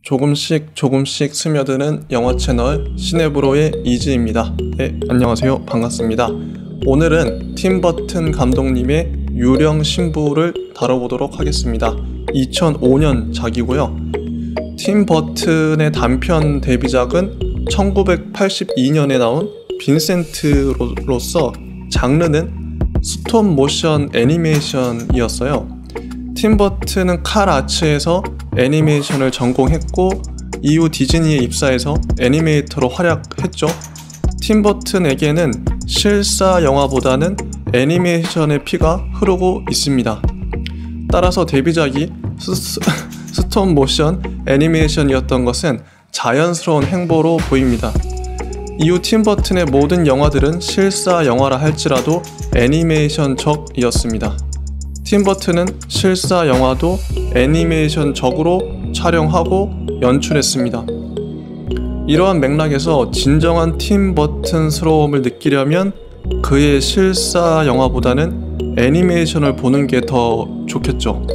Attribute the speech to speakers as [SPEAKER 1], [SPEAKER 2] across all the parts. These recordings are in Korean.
[SPEAKER 1] 조금씩 스며드는 영화 채널 시네브로의 이지입니다. 네, 안녕하세요. 반갑습니다. 오늘은 팀 버튼 감독님의 유령 신부를 다뤄보도록 하겠습니다. 2005년 작이고요. 팀 버튼의 단편 데뷔작은 1982년에 나온 빈센트로서 장르는 스톱 모션 애니메이션이었어요. 팀 버튼은 칼 아츠에서 애니메이션을 전공했고 이후 디즈니에 입사해서 애니메이터로 활약했죠. 팀 버튼에게는 실사 영화보다는 애니메이션의 피가 흐르고 있습니다. 따라서 데뷔작이 스톱 모션 애니메이션이었던 것은 자연스러운 행보로 보입니다. 이후 팀 버튼의 모든 영화들은 실사 영화라 할지라도 애니메이션적이었습니다. 팀 버튼은 실사 영화도 애니메이션적으로 촬영하고 연출했습니다. 이러한 맥락에서 진정한 팀 버튼스러움을 느끼려면 그의 실사 영화보다는 애니메이션을 보는 게 더 좋겠죠.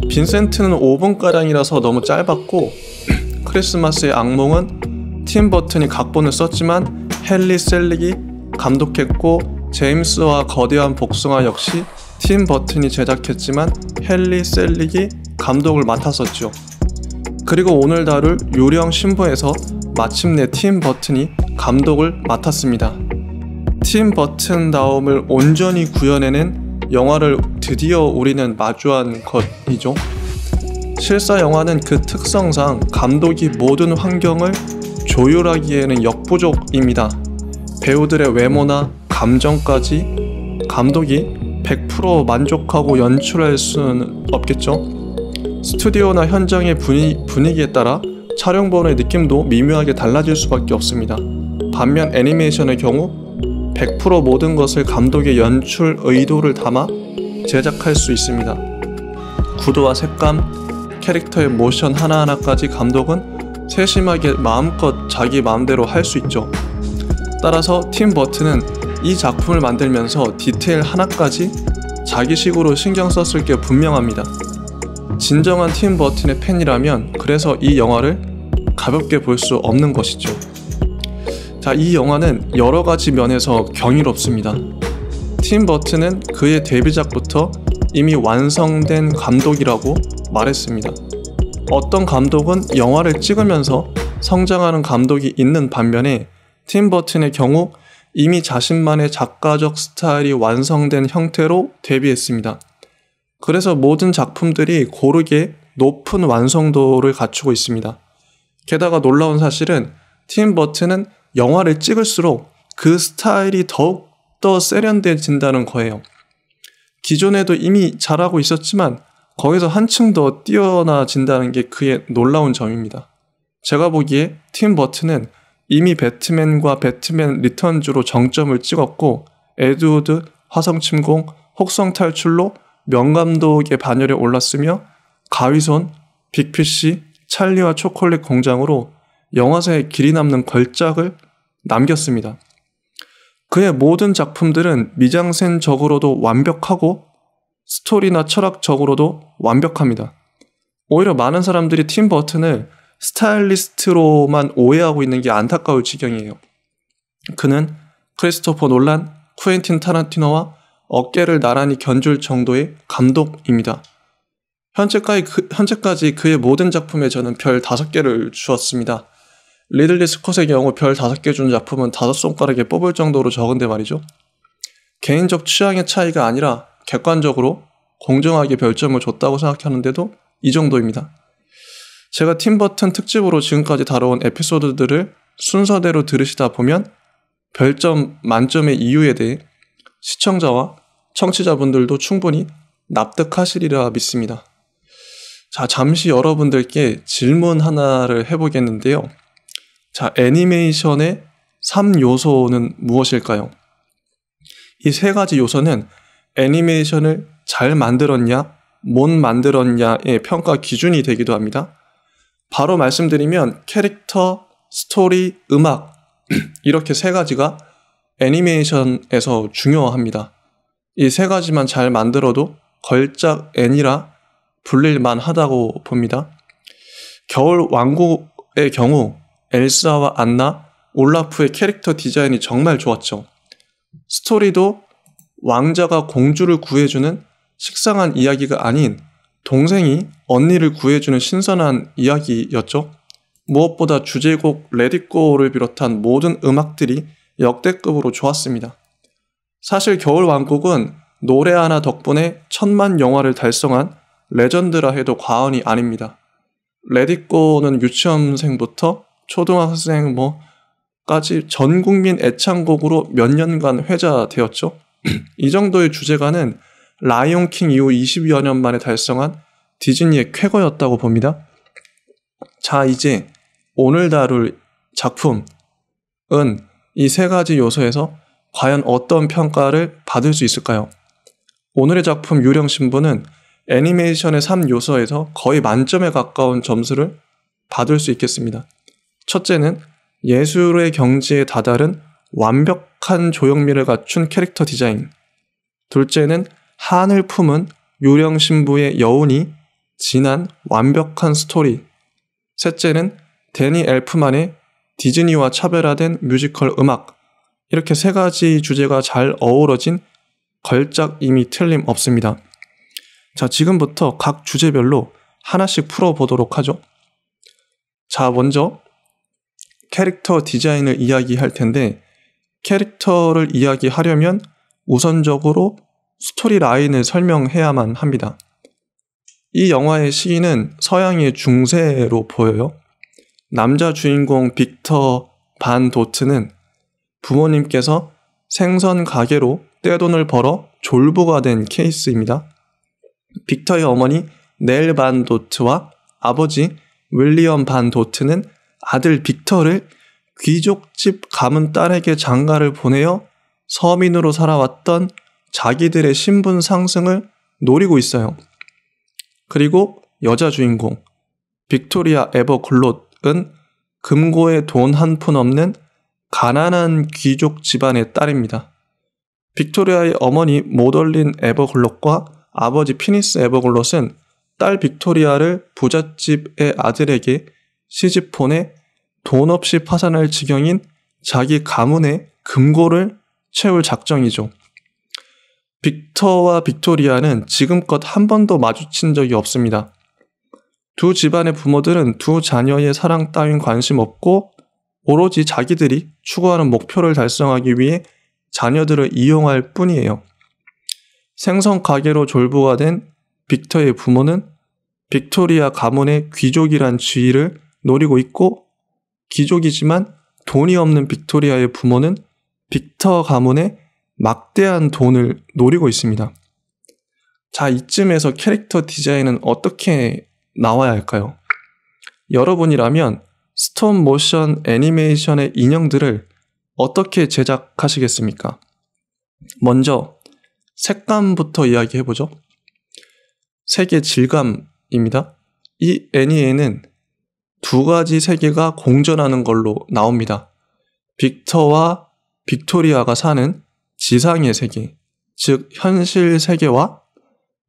[SPEAKER 1] 빈센트는 5분가량이라서 너무 짧았고 크리스마스의 악몽은 팀 버튼이 각본을 썼지만 헨리 셀릭이 감독했고 제임스와 거대한 복숭아 역시 팀 버튼이 제작했지만 헨리 셀릭이 감독을 맡았었죠. 그리고 오늘 다룰 유령 신부에서 마침내 팀 버튼이 감독을 맡았습니다. 팀 버튼다움을 온전히 구현해낸 영화를 드디어 우리는 마주한 것이죠. 실사 영화는 그 특성상 감독이 모든 환경을 조율하기에는 역부족입니다. 배우들의 외모나 감정까지 감독이 100% 만족하고 연출할 수는 없겠죠. 스튜디오나 현장의 분위기에 따라 촬영본의 느낌도 미묘하게 달라질 수밖에 없습니다. 반면 애니메이션의 경우 100% 모든 것을 감독의 연출 의도를 담아 제작할 수 있습니다. 구도와 색감, 캐릭터의 모션 하나하나까지 감독은 세심하게 마음껏 자기 마음대로 할 수 있죠. 따라서 팀 버튼은 이 작품을 만들면서 디테일 하나까지 자기식으로 신경 썼을 게 분명합니다. 진정한 팀 버튼의 팬이라면 그래서 이 영화를 가볍게 볼 수 없는 것이죠. 자, 이 영화는 여러 가지 면에서 경이롭습니다. 팀 버튼은 그의 데뷔작부터 이미 완성된 감독이라고 말했습니다. 어떤 감독은 영화를 찍으면서 성장하는 감독이 있는 반면에 팀 버튼의 경우 이미 자신만의 작가적 스타일이 완성된 형태로 데뷔했습니다. 그래서 모든 작품들이 고르게 높은 완성도를 갖추고 있습니다. 게다가 놀라운 사실은 팀 버튼은 영화를 찍을수록 그 스타일이 더욱더 세련돼진다는 거예요. 기존에도 이미 잘하고 있었지만 거기서 한층 더 뛰어나진다는 게 그의 놀라운 점입니다. 제가 보기에 팀 버튼은 이미 배트맨과 배트맨 리턴즈로 정점을 찍었고 에드우드, 화성침공, 혹성탈출로 명감독의 반열에 올랐으며 가위손, 빅피쉬, 찰리와 초콜릿 공장으로 영화사에 길이 남는 걸작을 남겼습니다. 그의 모든 작품들은 미장센적으로도 완벽하고 스토리나 철학적으로도 완벽합니다. 오히려 많은 사람들이 팀 버튼을 스타일리스트로만 오해하고 있는 게 안타까울 지경이에요. 그는 크리스토퍼 놀란, 쿠엔틴 타란티노와 어깨를 나란히 견줄 정도의 감독입니다. 현재까지 그의 모든 작품에 저는 별 5개를 주었습니다. 리들리 스콧의 경우 별 5개 준 작품은 5손가락에 뽑을 정도로 적은데 말이죠. 개인적 취향의 차이가 아니라 객관적으로 공정하게 별점을 줬다고 생각하는데도 이 정도입니다. 제가 팀 버튼 특집으로 지금까지 다뤄온 에피소드들을 순서대로 들으시다 보면 별점 만점의 이유에 대해 시청자와 청취자분들도 충분히 납득하시리라 믿습니다. 자, 잠시 여러분들께 질문 하나를 해보겠는데요. 자, 애니메이션의 3요소는 무엇일까요? 이 3가지 요소는 애니메이션을 잘 만들었냐, 못 만들었냐의 평가 기준이 되기도 합니다. 바로 말씀드리면 캐릭터, 스토리, 음악 이렇게 3가지가 애니메이션에서 중요합니다. 이 3가지만 잘 만들어도 걸작 애니라 불릴만 하다고 봅니다. 겨울 왕국의 경우 엘사와 안나, 올라프의 캐릭터 디자인이 정말 좋았죠. 스토리도 왕자가 공주를 구해주는 식상한 이야기가 아닌 동생이 언니를 구해주는 신선한 이야기였죠. 무엇보다 주제곡 레디고를 비롯한 모든 음악들이 역대급으로 좋았습니다. 사실 겨울왕국은 노래 하나 덕분에 1000만 영화를 달성한 레전드라 해도 과언이 아닙니다. 레디고는 유치원생부터 초등학생 까지 전 국민 애창곡으로 몇 년간 회자되었죠. 이 정도의 주제가는 라이온킹 이후 20여 년 만에 달성한 디즈니의 쾌거였다고 봅니다. 자, 이제 오늘 다룰 작품은 이 세 가지 요소에서 과연 어떤 평가를 받을 수 있을까요? 오늘의 작품 유령신부는 애니메이션의 3요소에서 거의 만점에 가까운 점수를 받을 수 있겠습니다. 첫째는 예술의 경지에 다다른 완벽한 조형미를 갖춘 캐릭터 디자인. 둘째는 한을 품은 유령신부의 여운이 진한 완벽한 스토리. 셋째는 데니 엘프만의 디즈니와 차별화된 뮤지컬 음악. 이렇게 세 가지 주제가 잘 어우러진 걸작임이 틀림없습니다. 자, 지금부터 각 주제별로 하나씩 풀어보도록 하죠. 자, 먼저 캐릭터 디자인을 이야기할 텐데, 캐릭터를 이야기하려면 우선적으로 스토리 라인을 설명해야만 합니다. 이 영화의 시기는 서양의 중세로 보여요. 남자 주인공 빅터 반 도트는 부모님께서 생선 가게로 떼돈을 벌어 졸부가 된 케이스입니다. 빅터의 어머니 넬 반 도트와 아버지 윌리엄 반 도트는 아들 빅터를 귀족집 가문 딸에게 장가를 보내어 서민으로 살아왔던 자기들의 신분 상승을 노리고 있어요. 그리고 여자 주인공 빅토리아 에버글롯은 금고에 돈 한 푼 없는 가난한 귀족 집안의 딸입니다. 빅토리아의 어머니 모덜린 에버글롯과 아버지 피니스 에버글롯은 딸 빅토리아를 부잣집의 아들에게 시집 보내 돈 없이 파산할 지경인 자기 가문의 금고를 채울 작정이죠. 빅터와 빅토리아는 지금껏 한 번도 마주친 적이 없습니다. 두 집안의 부모들은 두 자녀의 사랑 따윈 관심 없고 오로지 자기들이 추구하는 목표를 달성하기 위해 자녀들을 이용할 뿐이에요. 생선 가게로 졸부가 된 빅터의 부모는 빅토리아 가문의 귀족이란 지위를 노리고 있고, 귀족이지만 돈이 없는 빅토리아의 부모는 빅터 가문의 막대한 돈을 노리고 있습니다. 자, 이쯤에서 캐릭터 디자인은 어떻게 나와야 할까요? 여러분이라면 스톱 모션 애니메이션의 인형들을 어떻게 제작하시겠습니까? 먼저 색감부터 이야기해보죠. 색의 질감입니다. 이 애니에는 두 가지 세계가 공존하는 걸로 나옵니다. 빅터와 빅토리아가 사는 지상의 세계, 즉 현실 세계와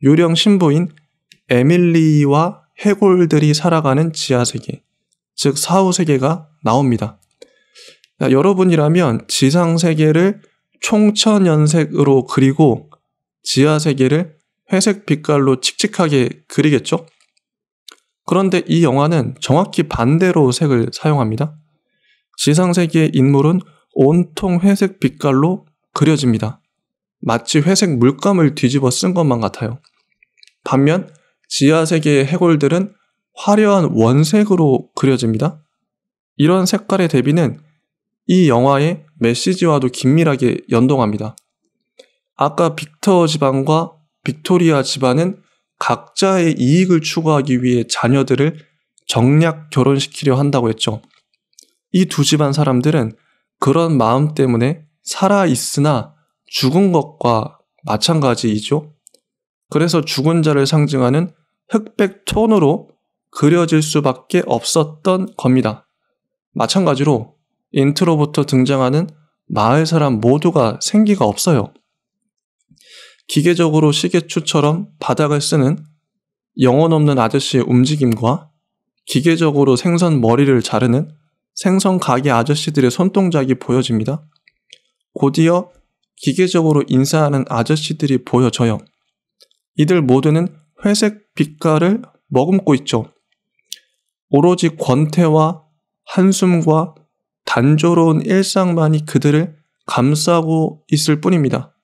[SPEAKER 1] 유령 신부인 에밀리와 해골들이 살아가는 지하 세계, 즉 사후 세계가 나옵니다. 여러분이라면 지상 세계를 총천연색으로 그리고 지하 세계를 회색 빛깔로 칙칙하게 그리겠죠? 그런데 이 영화는 정확히 반대로 색을 사용합니다. 지상 세계의 인물은 온통 회색 빛깔로 그려집니다. 마치 회색 물감을 뒤집어 쓴 것만 같아요. 반면 지하 세계의 해골들은 화려한 원색으로 그려집니다. 이런 색깔의 대비는 이 영화의 메시지와도 긴밀하게 연동합니다. 아까 빅터 집안과 빅토리아 집안은 각자의 이익을 추구하기 위해 자녀들을 정략 결혼시키려 한다고 했죠. 이 두 집안 사람들은 그런 마음 때문에 살아있으나 죽은 것과 마찬가지이죠. 그래서 죽은 자를 상징하는 흑백 톤으로 그려질 수밖에 없었던 겁니다. 마찬가지로 인트로부터 등장하는 마을 사람 모두가 생기가 없어요. 기계적으로 시계추처럼 바닥을 쓰는 영혼 없는 아저씨의 움직임과 기계적으로 생선 머리를 자르는 생선 가게 아저씨들의 손동작이 보여집니다. 곧이어 기계적으로 인사하는 아저씨들이 보여져요. 이들 모두는 회색 빛깔을 머금고 있죠. 오로지 권태와 한숨과 단조로운 일상만이 그들을 감싸고 있을 뿐입니다.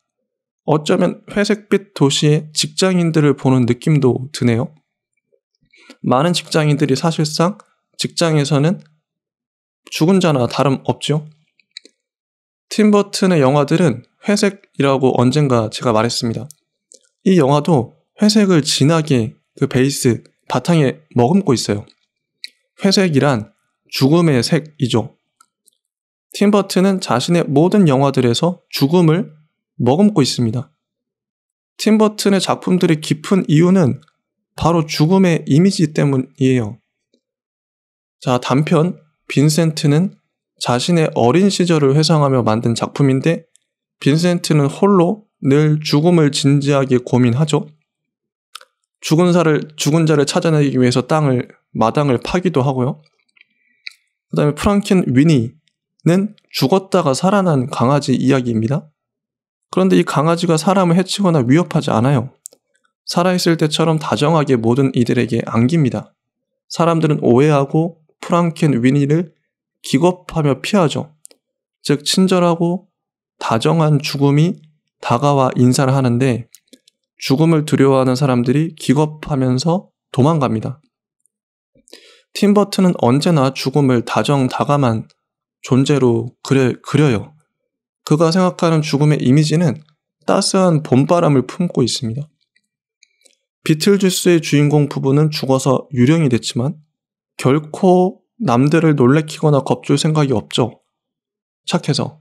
[SPEAKER 1] 어쩌면 회색빛 도시의 직장인들을 보는 느낌도 드네요. 많은 직장인들이 사실상 직장에서는 죽은 자나 다름없죠. 팀 버튼의 영화들은 회색이라고 언젠가 제가 말했습니다. 이 영화도 회색을 진하게 그 베이스, 바탕에 머금고 있어요. 회색이란 죽음의 색이죠. 팀 버튼은 자신의 모든 영화들에서 죽음을 머금고 있습니다. 팀 버튼의 작품들이 깊은 이유는 바로 죽음의 이미지 때문이에요. 자, 단편 빈센트는 자신의 어린 시절을 회상하며 만든 작품인데 빈센트는 홀로 늘 죽음을 진지하게 고민하죠. 죽은 자를 찾아내기 위해서 마당을 파기도 하고요. 그 다음에 프랑켄 위니는 죽었다가 살아난 강아지 이야기입니다. 그런데 이 강아지가 사람을 해치거나 위협하지 않아요. 살아있을 때처럼 다정하게 모든 이들에게 안깁니다. 사람들은 오해하고 프랑켄 위니를 기겁하며 피하죠. 즉 친절하고 다정한 죽음이 다가와 인사를 하는데 죽음을 두려워하는 사람들이 기겁하면서 도망갑니다. 팀 버튼은 언제나 죽음을 다정다감한 존재로 그려요. 그가 생각하는 죽음의 이미지는 따스한 봄바람을 품고 있습니다. 비틀주스의 주인공 부부는 죽어서 유령이 됐지만 결코 남들을 놀래키거나 겁줄 생각이 없죠. 착해서.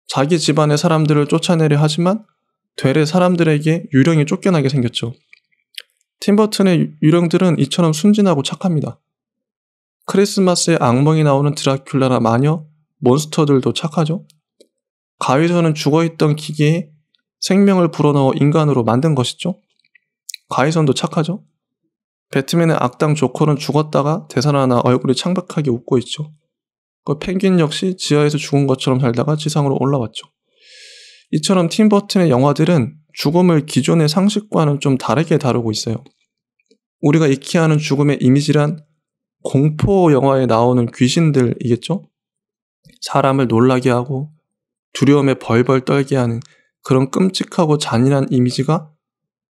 [SPEAKER 1] 자기 집안의 사람들을 쫓아내려 하지만 되레 사람들에게 유령이 쫓겨나게 생겼죠. 팀 버튼의 유령들은 이처럼 순진하고 착합니다. 크리스마스에 악몽이 나오는 드라큘라나 마녀, 몬스터들도 착하죠. 가위손은 죽어있던 기계에 생명을 불어넣어 인간으로 만든 것이죠. 가위손도 착하죠. 배트맨의 악당 조커는 죽었다가 되살아나 얼굴이 창백하게 웃고 있죠. 그 펭귄 역시 지하에서 죽은 것처럼 살다가 지상으로 올라왔죠. 이처럼 팀 버튼의 영화들은 죽음을 기존의 상식과는 좀 다르게 다루고 있어요. 우리가 익히 아는 죽음의 이미지란 공포 영화에 나오는 귀신들이겠죠? 사람을 놀라게 하고 두려움에 벌벌 떨게 하는 그런 끔찍하고 잔인한 이미지가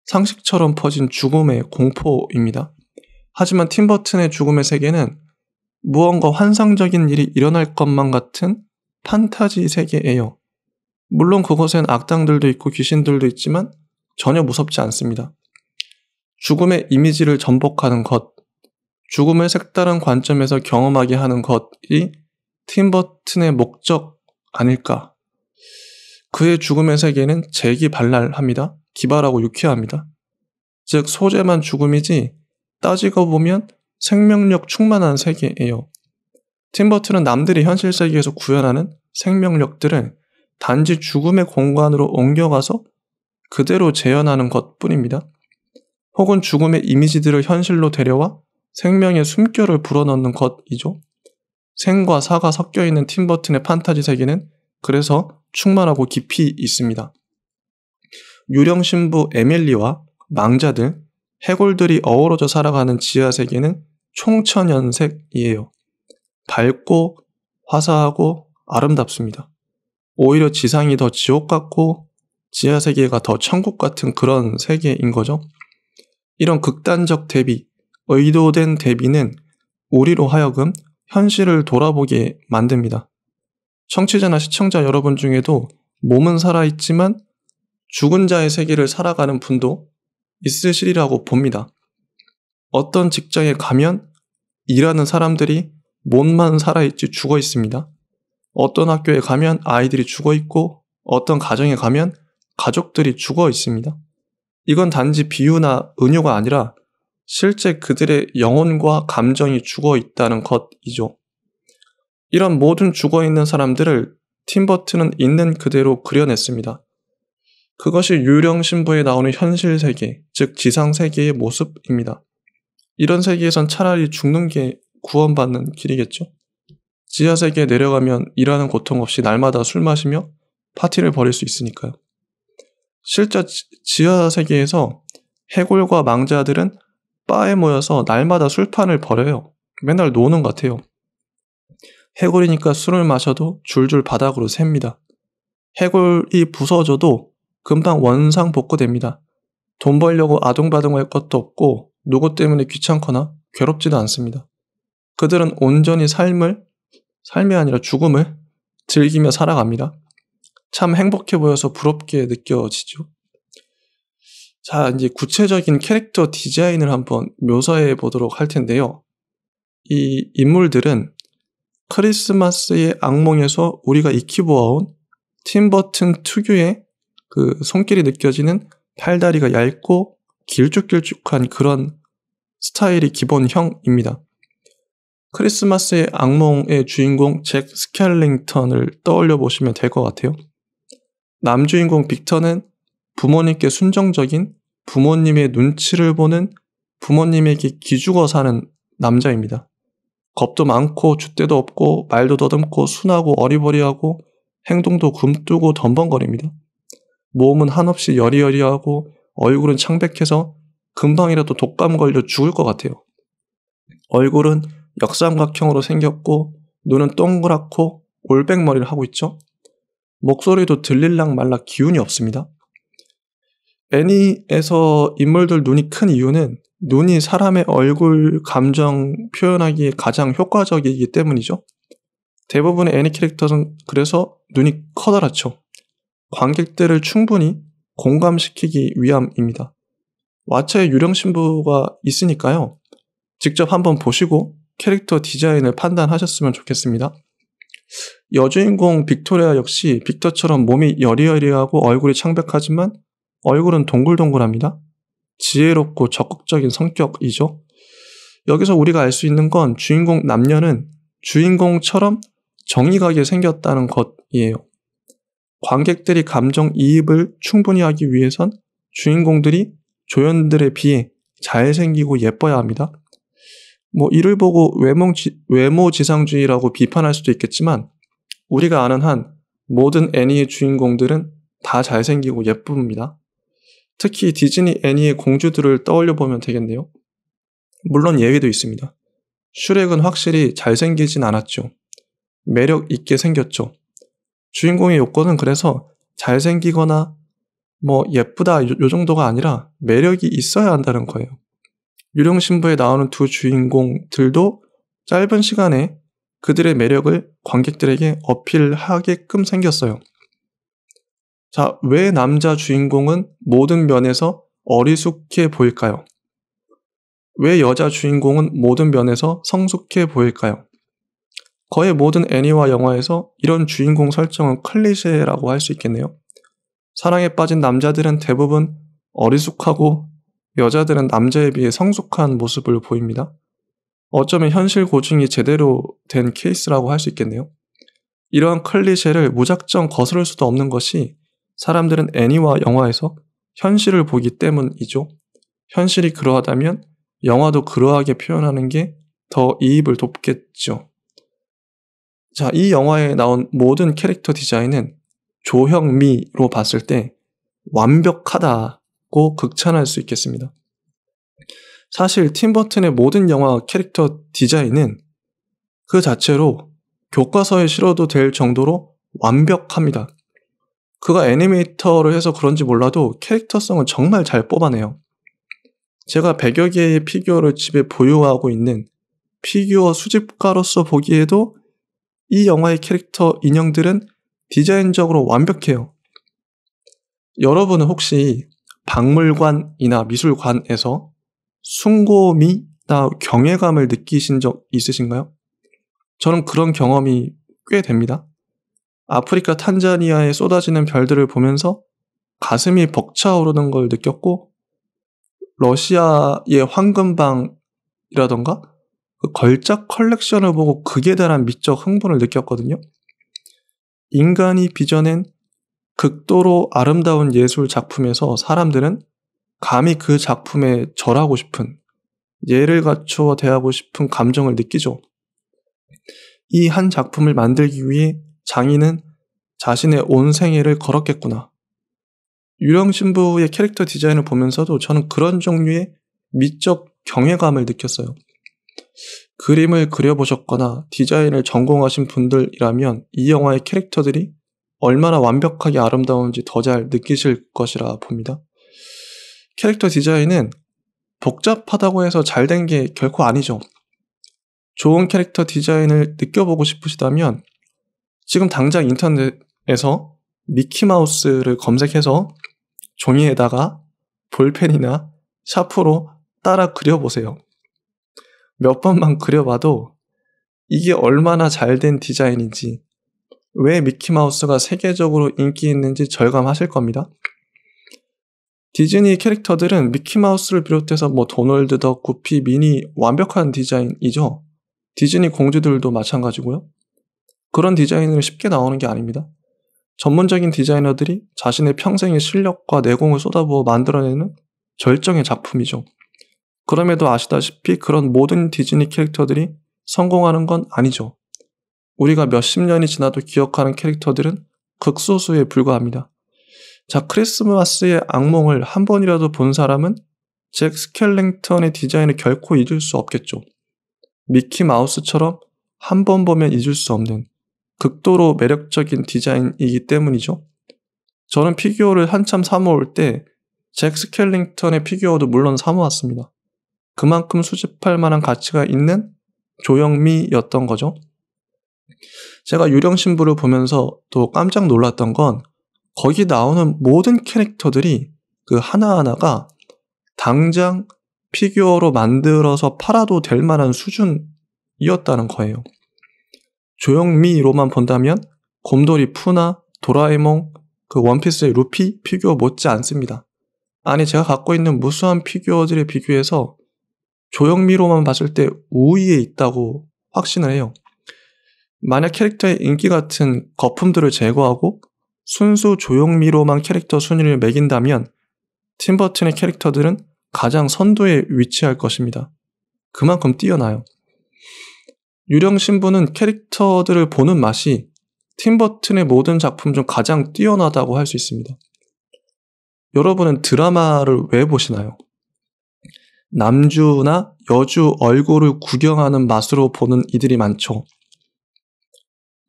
[SPEAKER 1] 상식처럼 퍼진 죽음의 공포입니다. 하지만 팀 버튼의 죽음의 세계는 무언가 환상적인 일이 일어날 것만 같은 판타지 세계예요. 물론 그곳엔 악당들도 있고 귀신들도 있지만 전혀 무섭지 않습니다. 죽음의 이미지를 전복하는 것, 죽음을 색다른 관점에서 경험하게 하는 것이 팀 버튼의 목적 아닐까. 그의 죽음의 세계는 재기발랄합니다. 기발하고 유쾌합니다. 즉 소재만 죽음이지 따지고 보면 생명력 충만한 세계예요. 팀 버튼은 남들이 현실 세계에서 구현하는 생명력들을 단지 죽음의 공간으로 옮겨가서 그대로 재현하는 것뿐입니다. 혹은 죽음의 이미지들을 현실로 데려와 생명의 숨결을 불어넣는 것이죠. 생과 사가 섞여있는 팀 버튼의 판타지 세계는 그래서 충만하고 깊이 있습니다. 유령 신부 에밀리와 망자들, 해골들이 어우러져 살아가는 지하 세계는 총천연색이에요. 밝고 화사하고 아름답습니다. 오히려 지상이 더 지옥 같고 지하 세계가 더 천국 같은 그런 세계인 거죠. 이런 극단적 대비, 의도된 대비는 우리로 하여금 현실을 돌아보게 만듭니다. 청취자나 시청자 여러분 중에도 몸은 살아있지만 죽은 자의 세계를 살아가는 분도 있으시리라고 봅니다. 어떤 직장에 가면 일하는 사람들이 몸만 살아있지 죽어 있습니다. 어떤 학교에 가면 아이들이 죽어 있고 어떤 가정에 가면 가족들이 죽어 있습니다. 이건 단지 비유나 은유가 아니라 실제 그들의 영혼과 감정이 죽어 있다는 것이죠. 이런 모든 죽어 있는 사람들을 팀 버튼은 있는 그대로 그려냈습니다. 그것이 유령 신부에 나오는 현실 세계, 즉 지상 세계의 모습입니다. 이런 세계에선 차라리 죽는 게 구원받는 길이겠죠. 지하세계에 내려가면 일하는 고통 없이 날마다 술 마시며 파티를 벌일 수 있으니까요. 실제 지하세계에서 해골과 망자들은 바에 모여서 날마다 술판을 벌여요. 맨날 노는 것 같아요. 해골이니까 술을 마셔도 줄줄 바닥으로 셉니다. 해골이 부서져도 금방 원상복구됩니다. 돈 벌려고 아둥바둥할 것도 없고 누구 때문에 귀찮거나 괴롭지도 않습니다. 그들은 온전히 삶이 아니라 죽음을 즐기며 살아갑니다. 참 행복해 보여서 부럽게 느껴지죠. 자, 이제 구체적인 캐릭터 디자인을 한번 묘사해 보도록 할 텐데요. 이 인물들은 크리스마스의 악몽에서 우리가 익히 보아온 팀 버튼 특유의 그 손길이 느껴지는 팔다리가 얇고 길쭉길쭉한 그런 스타일이 기본형입니다. 크리스마스의 악몽의 주인공 잭 스캘링턴을 떠올려 보시면 될 것 같아요. 남주인공 빅터는 부모님께 순정적인, 부모님의 눈치를 보는, 부모님에게 기죽어 사는 남자입니다. 겁도 많고 줏대도 없고 말도 더듬고 순하고 어리버리하고 행동도 굼뜨고 덤벙거립니다. 몸은 한없이 여리여리하고 얼굴은 창백해서 금방이라도 독감 걸려 죽을 것 같아요. 얼굴은 역삼각형으로 생겼고 눈은 동그랗고 올백머리를 하고 있죠. 목소리도 들릴락 말락 기운이 없습니다. 애니에서 인물들 눈이 큰 이유는 눈이 사람의 얼굴 감정 표현하기에 가장 효과적이기 때문이죠. 대부분의 애니 캐릭터는 그래서 눈이 커다랗죠. 관객들을 충분히 공감시키기 위함입니다. 왓챠에 유령 신부가 있으니까요. 직접 한번 보시고 캐릭터 디자인을 판단하셨으면 좋겠습니다. 여주인공 빅토리아 역시 빅터처럼 몸이 여리여리하고 얼굴이 창백하지만 얼굴은 동글동글합니다. 지혜롭고 적극적인 성격이죠. 여기서 우리가 알 수 있는 건 주인공 남녀는 주인공처럼 정이 가게 생겼다는 것이에요. 관객들이 감정이입을 충분히 하기 위해선 주인공들이 조연들에 비해 잘생기고 예뻐야 합니다. 이를 보고 외모지상주의라고 비판할 수도 있겠지만 우리가 아는 한 모든 애니의 주인공들은 다 잘생기고 예쁩니다. 특히 디즈니 애니의 공주들을 떠올려 보면 되겠네요. 물론 예외도 있습니다. 슈렉은 확실히 잘생기진 않았죠. 매력 있게 생겼죠. 주인공의 요건은 그래서 잘생기거나 예쁘다 요 정도가 아니라 매력이 있어야 한다는 거예요. 유령신부에 나오는 두 주인공들도 짧은 시간에 그들의 매력을 관객들에게 어필하게끔 생겼어요. 자, 왜 남자 주인공은 모든 면에서 어리숙해 보일까요? 왜 여자 주인공은 모든 면에서 성숙해 보일까요? 거의 모든 애니와 영화에서 이런 주인공 설정은 클리셰라고 할 수 있겠네요. 사랑에 빠진 남자들은 대부분 어리숙하고 여자들은 남자에 비해 성숙한 모습을 보입니다. 어쩌면 현실 고증이 제대로 된 케이스라고 할 수 있겠네요. 이러한 클리셰를 무작정 거스를 수도 없는 것이 사람들은 애니와 영화에서 현실을 보기 때문이죠. 현실이 그러하다면 영화도 그러하게 표현하는 게 더 이입을 돕겠죠. 자, 이 영화에 나온 모든 캐릭터 디자인은 조형미로 봤을 때 완벽하다고 극찬할 수 있겠습니다. 사실 팀버튼의 모든 영화 캐릭터 디자인은 그 자체로 교과서에 실어도 될 정도로 완벽합니다. 그가 애니메이터를 해서 그런지 몰라도 캐릭터성을 정말 잘 뽑아내요. 제가 100여 개의 피규어를 집에 보유하고 있는 피규어 수집가로서 보기에도 이 영화의 캐릭터 인형들은 디자인적으로 완벽해요. 여러분은 혹시 박물관이나 미술관에서 숭고미나 경외감을 느끼신 적 있으신가요? 저는 그런 경험이 꽤 됩니다. 아프리카 탄자니아에 쏟아지는 별들을 보면서 가슴이 벅차오르는 걸 느꼈고, 러시아의 황금방이라던가 그 걸작 컬렉션을 보고 극에 달한 미적 흥분을 느꼈거든요. 인간이 빚어낸 극도로 아름다운 예술 작품에서 사람들은 감히 그 작품에 절하고 싶은, 예를 갖추어 대하고 싶은 감정을 느끼죠. 이 한 작품을 만들기 위해 장인은 자신의 온 생애를 걸었겠구나. 유령 신부의 캐릭터 디자인을 보면서도 저는 그런 종류의 미적 경외감을 느꼈어요. 그림을 그려보셨거나 디자인을 전공하신 분들이라면 이 영화의 캐릭터들이 얼마나 완벽하게 아름다운지 더 잘 느끼실 것이라 봅니다. 캐릭터 디자인은 복잡하다고 해서 잘 된 게 결코 아니죠. 좋은 캐릭터 디자인을 느껴보고 싶으시다면 지금 당장 인터넷에서 미키마우스를 검색해서 종이에다가 볼펜이나 샤프로 따라 그려보세요. 몇 번만 그려봐도 이게 얼마나 잘된 디자인인지, 왜 미키마우스가 세계적으로 인기 있는지 절감하실 겁니다. 디즈니 캐릭터들은 미키마우스를 비롯해서 도널드 덕, 구피, 미니 완벽한 디자인이죠. 디즈니 공주들도 마찬가지고요. 그런 디자인은 쉽게 나오는 게 아닙니다. 전문적인 디자이너들이 자신의 평생의 실력과 내공을 쏟아부어 만들어내는 절정의 작품이죠. 그럼에도 아시다시피 그런 모든 디즈니 캐릭터들이 성공하는 건 아니죠. 우리가 몇십 년이 지나도 기억하는 캐릭터들은 극소수에 불과합니다. 자, 크리스마스의 악몽을 한 번이라도 본 사람은 잭 스켈링턴의 디자인을 결코 잊을 수 없겠죠. 미키 마우스처럼 한 번 보면 잊을 수 없는 극도로 매력적인 디자인이기 때문이죠. 저는 피규어를 한참 사모을 때 잭 스켈링턴의 피규어도 물론 사모았습니다. 그만큼 수집할 만한 가치가 있는 조형미였던 거죠. 제가 유령신부를 보면서 또 깜짝 놀랐던 건 거기 나오는 모든 캐릭터들이 그 하나하나가 당장 피규어로 만들어서 팔아도 될 만한 수준이었다는 거예요. 조형미로만 본다면 곰돌이 푸나 도라에몽, 그 원피스의 루피 피규어 못지 않습니다. 아니, 제가 갖고 있는 무수한 피규어들에 비교해서 조형미로만 봤을 때 우위에 있다고 확신을 해요. 만약 캐릭터의 인기 같은 거품들을 제거하고 순수 조형미로만 캐릭터 순위를 매긴다면 팀버튼의 캐릭터들은 가장 선두에 위치할 것입니다. 그만큼 뛰어나요. 유령신부는 캐릭터들을 보는 맛이 팀버튼의 모든 작품 중 가장 뛰어나다고 할 수 있습니다. 여러분은 드라마를 왜 보시나요? 남주나 여주 얼굴을 구경하는 맛으로 보는 이들이 많죠.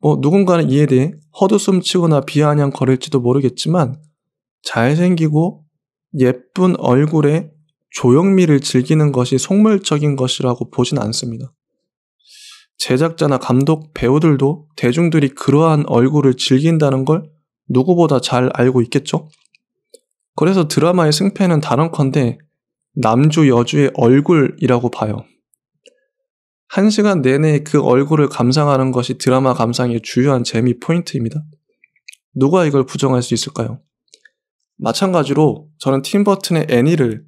[SPEAKER 1] 누군가는 이에 대해 헛웃음치거나 비아냥거릴지도 모르겠지만 잘생기고 예쁜 얼굴에 조형미를 즐기는 것이 속물적인 것이라고 보진 않습니다. 제작자나 감독, 배우들도 대중들이 그러한 얼굴을 즐긴다는 걸 누구보다 잘 알고 있겠죠? 그래서 드라마의 승패는 단언컨대 남주, 여주의 얼굴이라고 봐요. 1시간 내내 그 얼굴을 감상하는 것이 드라마 감상의 주요한 재미 포인트입니다. 누가 이걸 부정할 수 있을까요? 마찬가지로 저는 팀버튼의 애니를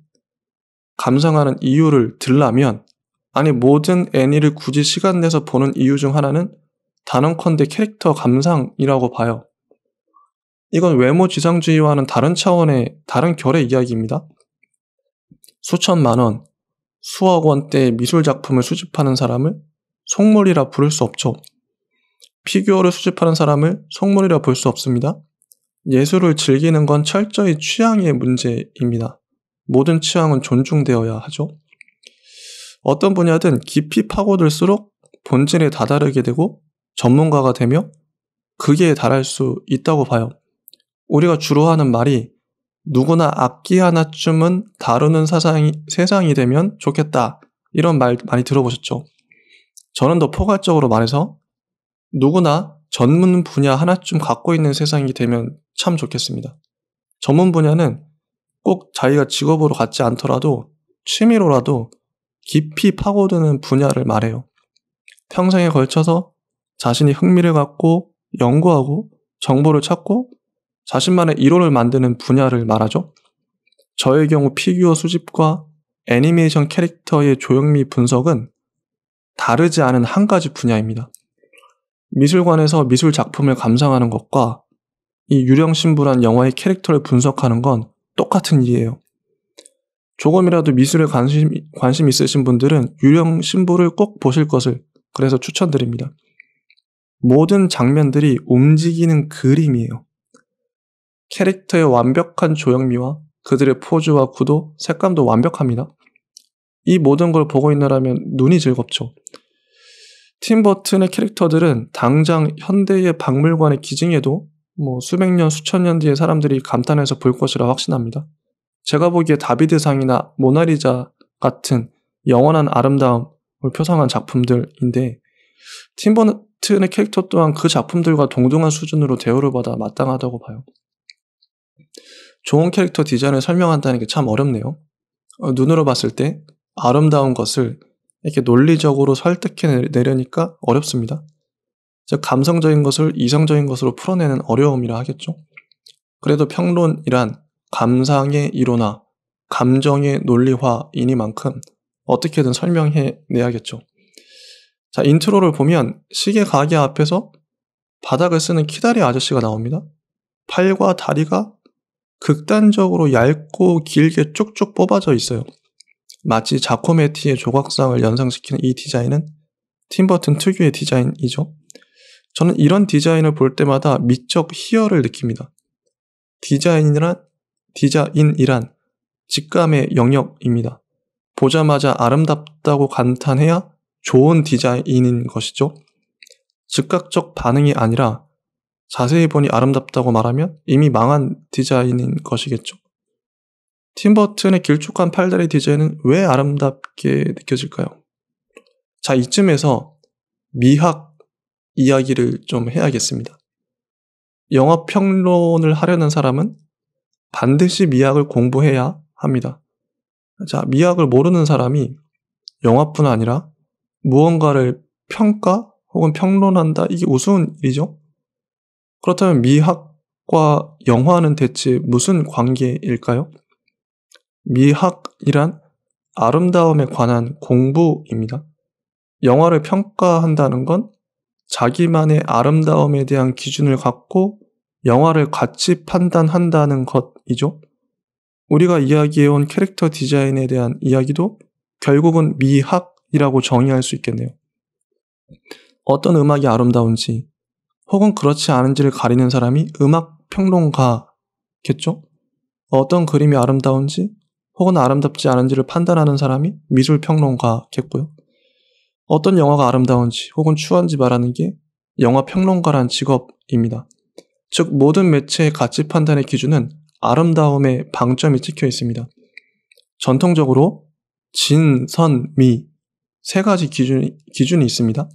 [SPEAKER 1] 감상하는 이유를 들라면, 모든 애니를 굳이 시간 내서 보는 이유 중 하나는 단언컨대 캐릭터 감상이라고 봐요. 이건 외모 지상주의와는 다른 차원의 다른 결의 이야기입니다. 수천만 원, 수억 원대의 미술 작품을 수집하는 사람을 속물이라 부를 수 없죠. 피규어를 수집하는 사람을 속물이라 볼 수 없습니다. 예술을 즐기는 건 철저히 취향의 문제입니다. 모든 취향은 존중되어야 하죠. 어떤 분야든 깊이 파고들수록 본질에 다다르게 되고 전문가가 되며 극에 달할 수 있다고 봐요. 우리가 주로 하는 말이 누구나 악기 하나쯤은 다루는 세상이 되면 좋겠다, 이런 말 많이 들어보셨죠? 저는 더 포괄적으로 말해서 누구나 전문 분야 하나쯤 갖고 있는 세상이 되면 참 좋겠습니다. 전문 분야는 꼭 자기가 직업으로 갖지 않더라도 취미로라도 깊이 파고드는 분야를 말해요. 평생에 걸쳐서 자신이 흥미를 갖고 연구하고 정보를 찾고 자신만의 이론을 만드는 분야를 말하죠. 저의 경우 피규어 수집과 애니메이션 캐릭터의 조형미 분석은 다르지 않은 한 가지 분야입니다. 미술관에서 미술 작품을 감상하는 것과 이 유령신부란 영화의 캐릭터를 분석하는 건 똑같은 일이에요. 조금이라도 미술에 관심 있으신 분들은 유령 신부를 꼭 보실 것을 그래서 추천드립니다. 모든 장면들이 움직이는 그림이에요. 캐릭터의 완벽한 조형미와 그들의 포즈와 구도, 색감도 완벽합니다. 이 모든 걸 보고 있느라면 눈이 즐겁죠. 팀 버튼의 캐릭터들은 당장 현대의 박물관에 기증해도 수백 년, 수천 년 뒤에 사람들이 감탄해서 볼 것이라 확신합니다. 제가 보기에 다비드상이나 모나리자 같은 영원한 아름다움을 표상한 작품들인데 팀 버튼의 캐릭터 또한 그 작품들과 동등한 수준으로 대우를 받아 마땅하다고 봐요. 좋은 캐릭터 디자인을 설명한다는 게 참 어렵네요. 눈으로 봤을 때 아름다운 것을 이렇게 논리적으로 설득해내려니까 어렵습니다. 즉 감성적인 것을 이성적인 것으로 풀어내는 어려움이라 하겠죠. 그래도 평론이란 감상의 이론화, 감정의 논리화이니만큼 어떻게든 설명해내야겠죠. 자, 인트로를 보면 시계 가게 앞에서 바닥을 쓰는 키다리 아저씨가 나옵니다. 팔과 다리가 극단적으로 얇고 길게 쭉쭉 뽑아져 있어요. 마치 자코메티의 조각상을 연상시키는 이 디자인은 팀 버튼 특유의 디자인이죠. 저는 이런 디자인을 볼 때마다 미적 희열을 느낍니다. 디자인이란 직감의 영역입니다. 보자마자 아름답다고 감탄해야 좋은 디자인인 것이죠. 즉각적 반응이 아니라 자세히 보니 아름답다고 말하면 이미 망한 디자인인 것이겠죠. 팀 버튼의 길쭉한 팔다리 디자인은 왜 아름답게 느껴질까요? 자, 이쯤에서 미학 이야기를 좀 해야겠습니다. 영화 평론을 하려는 사람은 반드시 미학을 공부해야 합니다. 자, 미학을 모르는 사람이 영화뿐 아니라 무언가를 평가 혹은 평론한다, 이게 우스운 일이죠. 그렇다면 미학과 영화는 대체 무슨 관계일까요? 미학이란 아름다움에 관한 공부입니다. 영화를 평가한다는 건 자기만의 아름다움에 대한 기준을 갖고 영화를 같이 판단한다는 것이죠. 우리가 이야기해온 캐릭터 디자인에 대한 이야기도 결국은 미학이라고 정의할 수 있겠네요. 어떤 음악이 아름다운지 혹은 그렇지 않은지를 가리는 사람이 음악 평론가겠죠? 어떤 그림이 아름다운지 혹은 아름답지 않은지를 판단하는 사람이 미술 평론가겠고요. 어떤 영화가 아름다운지 혹은 추한지 말하는 게 영화 평론가란 직업입니다. 즉 모든 매체의 가치 판단의 기준은 아름다움의 방점이 찍혀 있습니다. 전통적으로 진, 선, 미 세 가지 기준이 있습니다.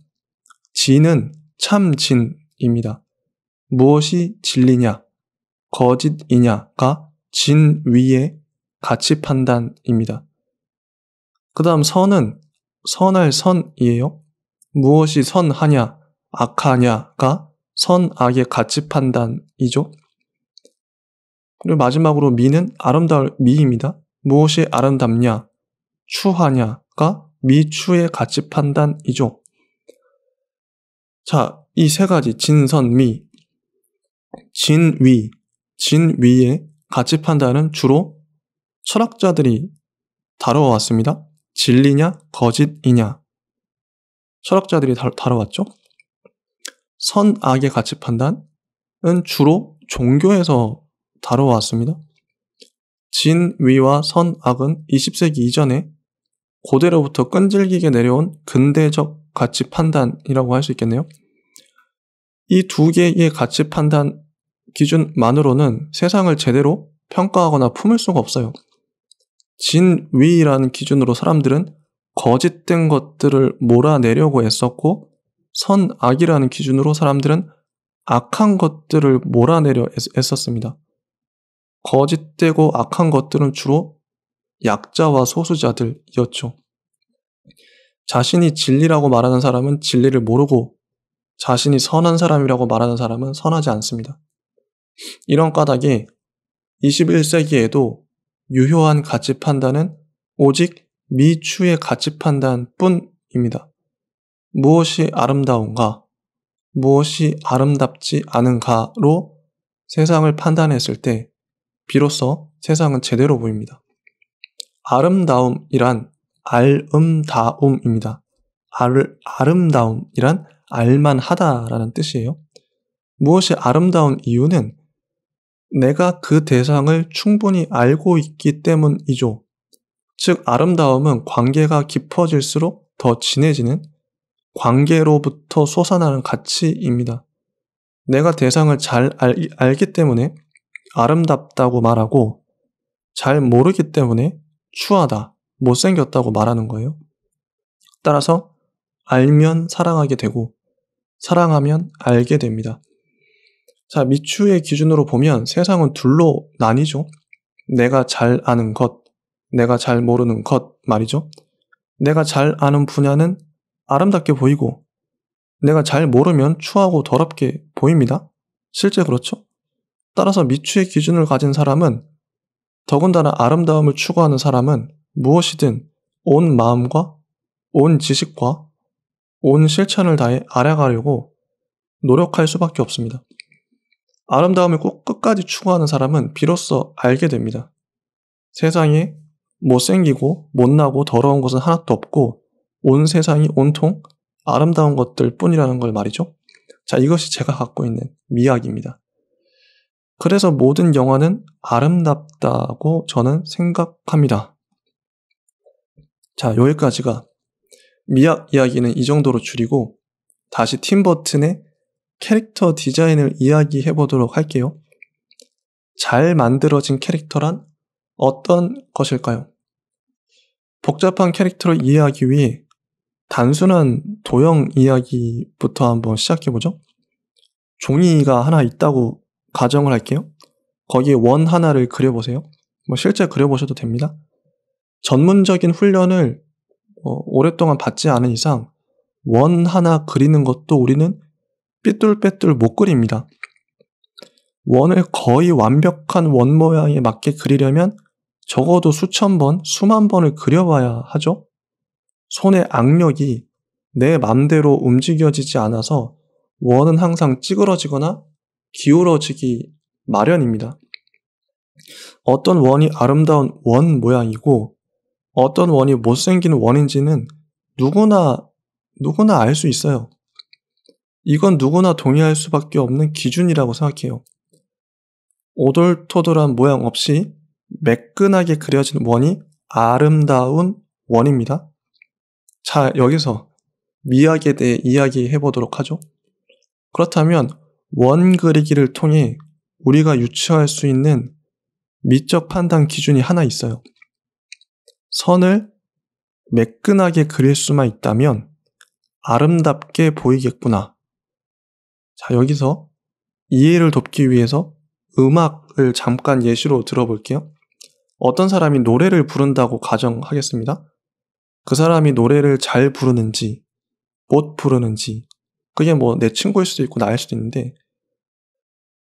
[SPEAKER 1] 진은 참진입니다. 무엇이 진리냐, 거짓이냐가 진위의 가치 판단입니다. 그 다음 선은 선할 선이에요. 무엇이 선하냐, 악하냐가 선악의 가치 판단이죠. 그리고 마지막으로 미는 아름다울 미입니다. 무엇이 아름답냐, 추하냐가 미추의 가치 판단이죠. 자, 이 세 가지 진선미, 진위의 가치 판단은 주로 철학자들이 다뤄왔습니다. 진리냐, 거짓이냐. 철학자들이 다뤄왔죠. 선악의 가치 판단은 주로 종교에서 다뤄왔습니다. 진위와 선악은 20세기 이전에 고대로부터 끈질기게 내려온 근대적 가치 판단이라고 할 수 있겠네요. 이 두 개의 가치 판단 기준만으로는 세상을 제대로 평가하거나 품을 수가 없어요. 진위라는 기준으로 사람들은 거짓된 것들을 몰아내려고 애썼고, 선악이라는 기준으로 사람들은 악한 것들을 몰아내려 애썼습니다. 거짓되고 악한 것들은 주로 약자와 소수자들이었죠. 자신이 진리라고 말하는 사람은 진리를 모르고 자신이 선한 사람이라고 말하는 사람은 선하지 않습니다. 이런 까닭에 21세기에도 유효한 가치 판단은 오직 미추의 가치 판단뿐입니다. 무엇이 아름다운가, 무엇이 아름답지 않은가로 세상을 판단했을 때 비로소 세상은 제대로 보입니다. 아름다움이란 알음다움입니다. 아름다움이란 알만하다라는 뜻이에요. 무엇이 아름다운 이유는 내가 그 대상을 충분히 알고 있기 때문이죠. 즉 아름다움은 관계가 깊어질수록 더 진해지는 관계로부터 솟아나는 가치입니다. 내가 대상을 잘 알기 때문에 아름답다고 말하고 잘 모르기 때문에 추하다, 못생겼다고 말하는 거예요. 따라서 알면 사랑하게 되고 사랑하면 알게 됩니다. 자, 미추의 기준으로 보면 세상은 둘로 나뉘죠. 내가 잘 아는 것, 내가 잘 모르는 것 말이죠. 내가 잘 아는 분야는 아름답게 보이고 내가 잘 모르면 추하고 더럽게 보입니다. 실제 그렇죠? 따라서 미추의 기준을 가진 사람은 더군다나 아름다움을 추구하는 사람은 무엇이든 온 마음과 온 지식과 온 실천을 다해 알아가려고 노력할 수밖에 없습니다. 아름다움을 꼭 끝까지 추구하는 사람은 비로소 알게 됩니다. 세상에 못생기고 못나고 더러운 것은 하나도 없고 온 세상이 온통 아름다운 것들 뿐이라는 걸 말이죠. 자, 이것이 제가 갖고 있는 미학입니다. 그래서 모든 영화는 아름답다고 저는 생각합니다. 자, 여기까지가 미학 이야기는 이 정도로 줄이고 다시 팀 버튼의 캐릭터 디자인을 이야기해 보도록 할게요. 잘 만들어진 캐릭터란 어떤 것일까요? 복잡한 캐릭터를 이해하기 위해 단순한 도형 이야기부터 한번 시작해보죠. 종이가 하나 있다고 가정을 할게요. 거기에 원 하나를 그려보세요. 실제 그려보셔도 됩니다. 전문적인 훈련을 오랫동안 받지 않은 이상 원 하나 그리는 것도 우리는 삐뚤빼뚤 못 그립니다. 원을 거의 완벽한 원 모양에 맞게 그리려면 적어도 수천 번, 수만 번을 그려봐야 하죠. 손의 악력이 내 맘대로 움직여지지 않아서 원은 항상 찌그러지거나 기울어지기 마련입니다. 어떤 원이 아름다운 원 모양이고 어떤 원이 못생긴 원인지는 누구나 알 수 있어요. 이건 누구나 동의할 수밖에 없는 기준이라고 생각해요. 오돌토돌한 모양 없이 매끈하게 그려진 원이 아름다운 원입니다. 자, 여기서 미학에 대해 이야기해 보도록 하죠. 그렇다면 원 그리기를 통해 우리가 유추할 수 있는 미적 판단 기준이 하나 있어요. 선을 매끈하게 그릴 수만 있다면 아름답게 보이겠구나. 자, 여기서 이해를 돕기 위해서 음악을 잠깐 예시로 들어볼게요. 어떤 사람이 노래를 부른다고 가정하겠습니다. 그 사람이 노래를 잘 부르는지 못 부르는지 그게 내 친구일 수도 있고 나일 수도 있는데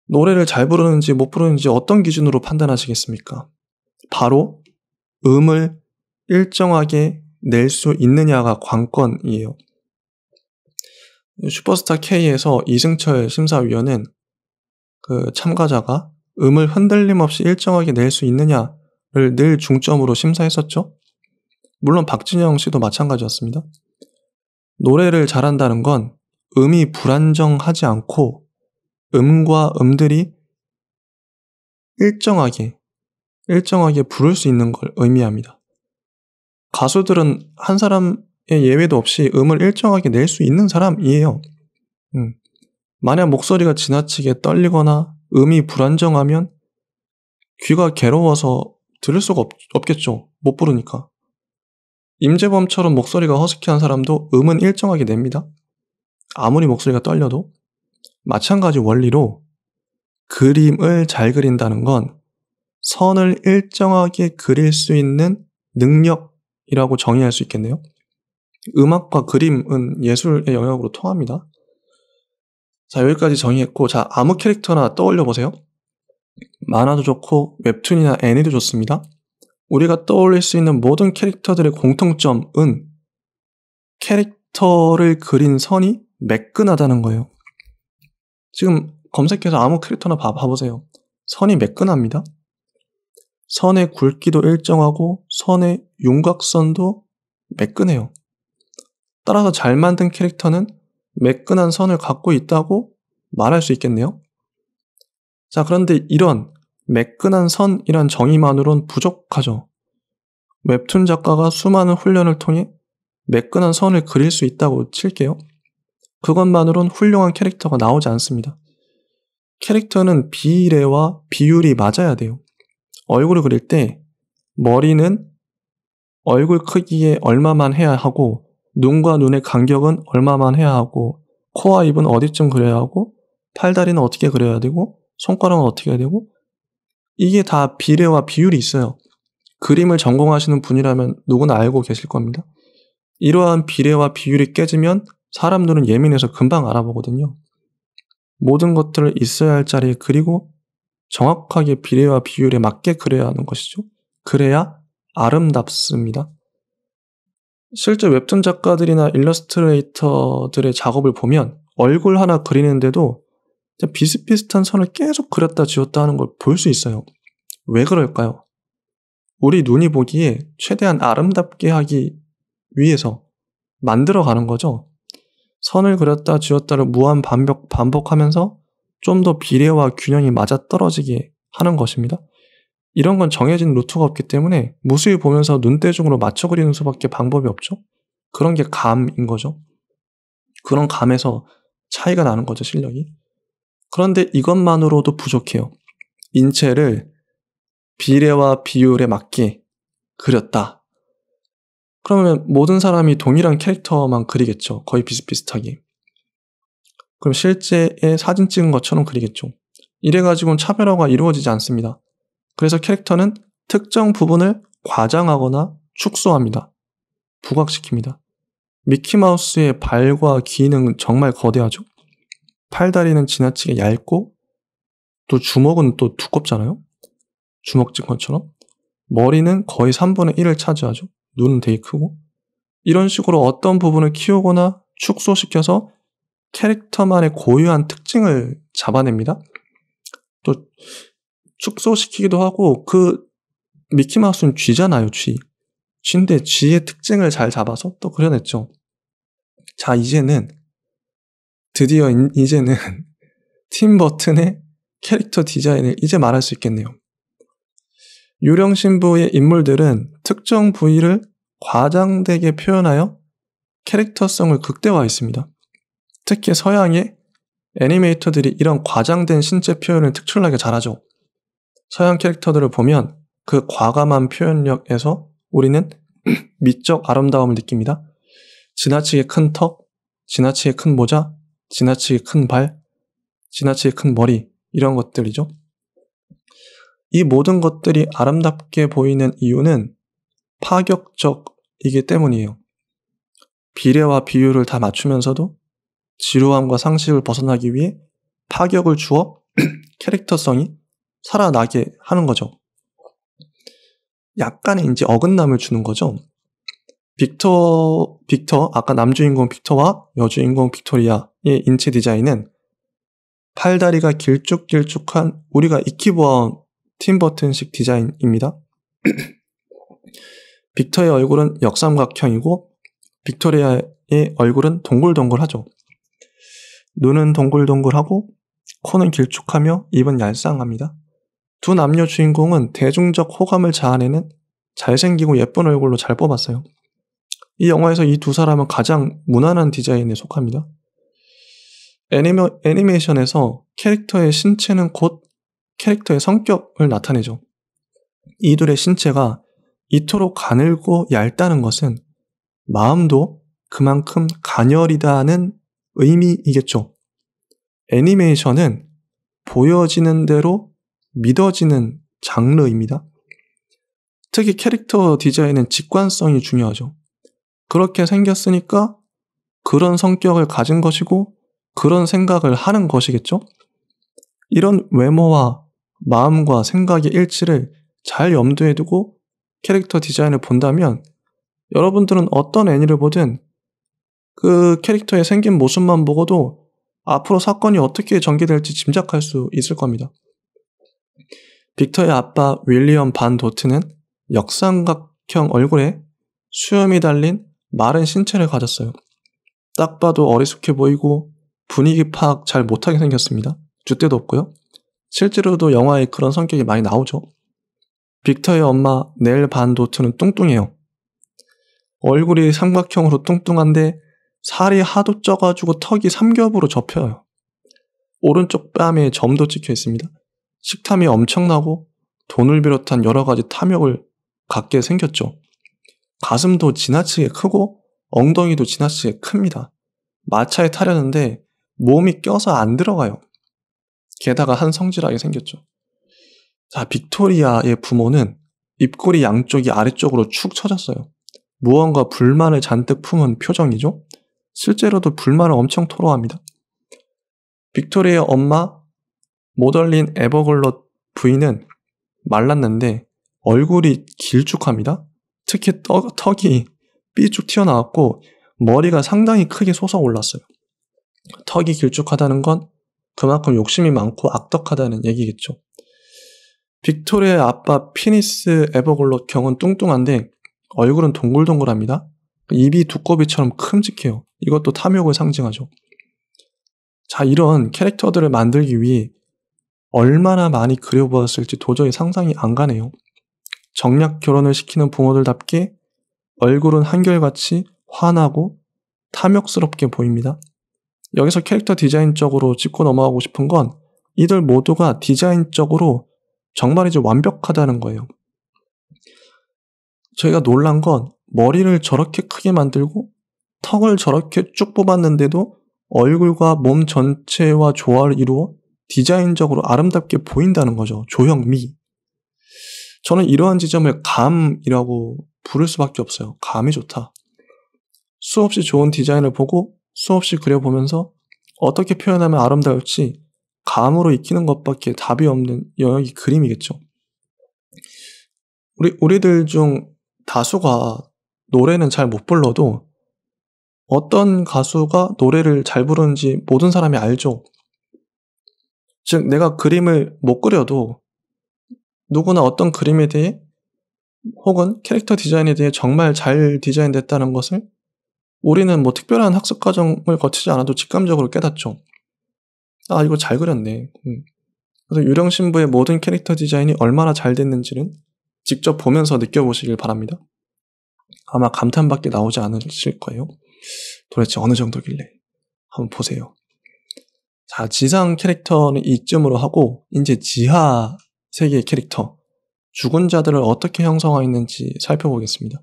[SPEAKER 1] 노래를 잘 부르는지 못 부르는지 어떤 기준으로 판단하시겠습니까? 바로 음을 일정하게 낼 수 있느냐가 관건이에요. 슈퍼스타 K에서 이승철 심사위원은 그 참가자가 음을 흔들림 없이 일정하게 낼 수 있느냐를 늘 중점으로 심사했었죠. 물론 박진영 씨도 마찬가지였습니다. 노래를 잘한다는 건 음이 불안정하지 않고 음과 음들이 일정하게 부를 수 있는 걸 의미합니다. 가수들은 한 사람의 예외도 없이 음을 일정하게 낼 수 있는 사람이에요. 만약 목소리가 지나치게 떨리거나 음이 불안정하면 귀가 괴로워서 들을 수가 없겠죠. 못 부르니까. 임재범처럼 목소리가 허스키한 사람도 음은 일정하게 냅니다. 아무리 목소리가 떨려도. 마찬가지 원리로 그림을 잘 그린다는 건 선을 일정하게 그릴 수 있는 능력이라고 정의할 수 있겠네요. 음악과 그림은 예술의 영역으로 통합니다. 자, 여기까지 정의했고, 자, 아무 캐릭터나 떠올려 보세요. 만화도 좋고 웹툰이나 애니도 좋습니다. 우리가 떠올릴 수 있는 모든 캐릭터들의 공통점은 캐릭터를 그린 선이 매끈하다는 거예요. 지금 검색해서 아무 캐릭터나 봐보세요. 선이 매끈합니다. 선의 굵기도 일정하고 선의 윤곽선도 매끈해요. 따라서 잘 만든 캐릭터는 매끈한 선을 갖고 있다고 말할 수 있겠네요. 자, 그런데 이런 매끈한 선이란 정의만으로는 부족하죠. 웹툰 작가가 수많은 훈련을 통해 매끈한 선을 그릴 수 있다고 칠게요. 그것만으로는 훌륭한 캐릭터가 나오지 않습니다. 캐릭터는 비례와 비율이 맞아야 돼요. 얼굴을 그릴 때 머리는 얼굴 크기에 얼마만 해야 하고, 눈과 눈의 간격은 얼마만 해야 하고, 코와 입은 어디쯤 그려야 하고, 팔다리는 어떻게 그려야 되고, 손가락은 어떻게 해야 되고, 이게 다 비례와 비율이 있어요. 그림을 전공하시는 분이라면 누구나 알고 계실 겁니다. 이러한 비례와 비율이 깨지면 사람들은 예민해서 금방 알아보거든요. 모든 것들을 있어야 할 자리에 그리고 정확하게 비례와 비율에 맞게 그려야 하는 것이죠. 그래야 아름답습니다. 실제 웹툰 작가들이나 일러스트레이터들의 작업을 보면 얼굴 하나 그리는데도 비슷비슷한 선을 계속 그렸다 지웠다 하는 걸 볼 수 있어요. 왜 그럴까요? 우리 눈이 보기에 최대한 아름답게 하기 위해서 만들어가는 거죠. 선을 그렸다 지웠다를 무한 반복하면서 좀 더 비례와 균형이 맞아떨어지게 하는 것입니다. 이런 건 정해진 루트가 없기 때문에 무수히 보면서 눈대중으로 맞춰 그리는 수밖에 방법이 없죠. 그런 게 감인 거죠. 그런 감에서 차이가 나는 거죠, 실력이. 그런데 이것만으로도 부족해요. 인체를 비례와 비율에 맞게 그렸다. 그러면 모든 사람이 동일한 캐릭터만 그리겠죠. 거의 비슷비슷하게. 그럼 실제에 사진 찍은 것처럼 그리겠죠. 이래가지고는 차별화가 이루어지지 않습니다. 그래서 캐릭터는 특정 부분을 과장하거나 축소합니다. 부각시킵니다. 미키마우스의 발과 귀는 정말 거대하죠. 팔다리는 지나치게 얇고 또 주먹은 또 두껍잖아요. 주먹진 것처럼. 머리는 거의 3분의 1을 차지하죠. 눈은 되게 크고. 이런 식으로 어떤 부분을 키우거나 축소시켜서 캐릭터만의 고유한 특징을 잡아냅니다. 또 축소시키기도 하고, 그 미키마우스는 쥐잖아요, 쥐. 쥐인데 쥐의 특징을 잘 잡아서 또 그려냈죠. 자, 드디어 이제는 팀 버튼의 캐릭터 디자인을 이제 말할 수 있겠네요. 유령 신부의 인물들은 특정 부위를 과장되게 표현하여 캐릭터성을 극대화했습니다. 특히 서양의 애니메이터들이 이런 과장된 신체 표현을 특출나게 잘하죠. 서양 캐릭터들을 보면 그 과감한 표현력에서 우리는 미적 아름다움을 느낍니다. 지나치게 큰 턱, 지나치게 큰 모자, 지나치게 큰 발, 지나치게 큰 머리, 이런 것들이죠. 이 모든 것들이 아름답게 보이는 이유는 파격적이기 때문이에요. 비례와 비율을 다 맞추면서도 지루함과 상식을 벗어나기 위해 파격을 주어 캐릭터성이 살아나게 하는 거죠. 약간의 이제 어긋남을 주는 거죠. 빅터, 아까 남주인공 빅터와 여주인공 빅토리아의 인체 디자인은 팔다리가 길쭉길쭉한 우리가 익히 보아온 팀버튼식 디자인입니다. 빅터의 얼굴은 역삼각형이고 빅토리아의 얼굴은 동글동글하죠. 눈은 동글동글하고 코는 길쭉하며 입은 얄쌍합니다. 두 남녀 주인공은 대중적 호감을 자아내는 잘생기고 예쁜 얼굴로 잘 뽑았어요. 이 영화에서 이 두 사람은 가장 무난한 디자인에 속합니다. 애니메이션에서 캐릭터의 신체는 곧 캐릭터의 성격을 나타내죠. 이들의 신체가 이토록 가늘고 얇다는 것은 마음도 그만큼 가녀리다는 의미이겠죠. 애니메이션은 보여지는 대로 믿어지는 장르입니다. 특히 캐릭터 디자인은 직관성이 중요하죠. 그렇게 생겼으니까 그런 성격을 가진 것이고 그런 생각을 하는 것이겠죠. 이런 외모와 마음과 생각의 일치를 잘 염두에 두고 캐릭터 디자인을 본다면 여러분들은 어떤 애니를 보든 그 캐릭터의 생긴 모습만 보고도 앞으로 사건이 어떻게 전개될지 짐작할 수 있을 겁니다. 빅터의 아빠 윌리엄 반 도트는 역삼각형 얼굴에 수염이 달린 마른 신체를 가졌어요. 딱 봐도 어리숙해 보이고 분위기 파악 잘 못하게 생겼습니다. 줏대도 없고요. 실제로도 영화에 그런 성격이 많이 나오죠. 빅터의 엄마 넬 반 도트는 뚱뚱해요. 얼굴이 삼각형으로 뚱뚱한데 살이 하도 쪄가지고 턱이 삼겹으로 접혀요. 오른쪽 뺨에 점도 찍혀 있습니다. 식탐이 엄청나고 돈을 비롯한 여러 가지 탐욕을 갖게 생겼죠. 가슴도 지나치게 크고 엉덩이도 지나치게 큽니다. 마차에 타려는데 몸이 껴서 안 들어가요. 게다가 한성질하게 생겼죠. 자, 빅토리아의 부모는 입꼬리 양쪽이 아래쪽으로 축 처졌어요. 무언가 불만을 잔뜩 품은 표정이죠. 실제로도 불만을 엄청 토로합니다. 빅토리아의 엄마 모덜린 에버글롯 부인은 말랐는데 얼굴이 길쭉합니다. 특히 턱이 삐쭉 튀어나왔고 머리가 상당히 크게 솟아올랐어요. 턱이 길쭉하다는 건 그만큼 욕심이 많고 악덕하다는 얘기겠죠. 빅토리아의 아빠 피니스 에버글롯 경은 뚱뚱한데 얼굴은 동글동글합니다. 입이 두꺼비처럼 큼직해요. 이것도 탐욕을 상징하죠. 자, 이런 캐릭터들을 만들기 위해 얼마나 많이 그려보았을지 도저히 상상이 안 가네요. 정략 결혼을 시키는 부모들답게 얼굴은 한결같이 환하고 탐욕스럽게 보입니다. 여기서 캐릭터 디자인적으로 짚고 넘어가고 싶은 건 이들 모두가 디자인적으로 정말이지 완벽하다는 거예요. 저희가 놀란 건 머리를 저렇게 크게 만들고 턱을 저렇게 쭉 뽑았는데도 얼굴과 몸 전체와 조화를 이루어 디자인적으로 아름답게 보인다는 거죠. 조형미. 저는 이러한 지점을 감이라고 부를 수밖에 없어요. 감이 좋다. 수없이 좋은 디자인을 보고 수없이 그려보면서 어떻게 표현하면 아름다울지 감으로 익히는 것밖에 답이 없는 영역이 그림이겠죠. 우리들 중 다수가 노래는 잘 못 불러도 어떤 가수가 노래를 잘 부르는지 모든 사람이 알죠. 즉 내가 그림을 못 그려도 누구나 어떤 그림에 대해 혹은 캐릭터 디자인에 대해 정말 잘 디자인됐다는 것을 우리는 뭐 특별한 학습 과정을 거치지 않아도 직감적으로 깨닫죠. 아, 이거 잘 그렸네. 그래서 유령신부의 모든 캐릭터 디자인이 얼마나 잘 됐는지는 직접 보면서 느껴보시길 바랍니다. 아마 감탄밖에 나오지 않으실 거예요. 도대체 어느 정도길래. 한번 보세요. 자, 지상 캐릭터는 이쯤으로 하고 이제 지하 세계의 캐릭터, 죽은 자들을 어떻게 형성하였는지 살펴보겠습니다.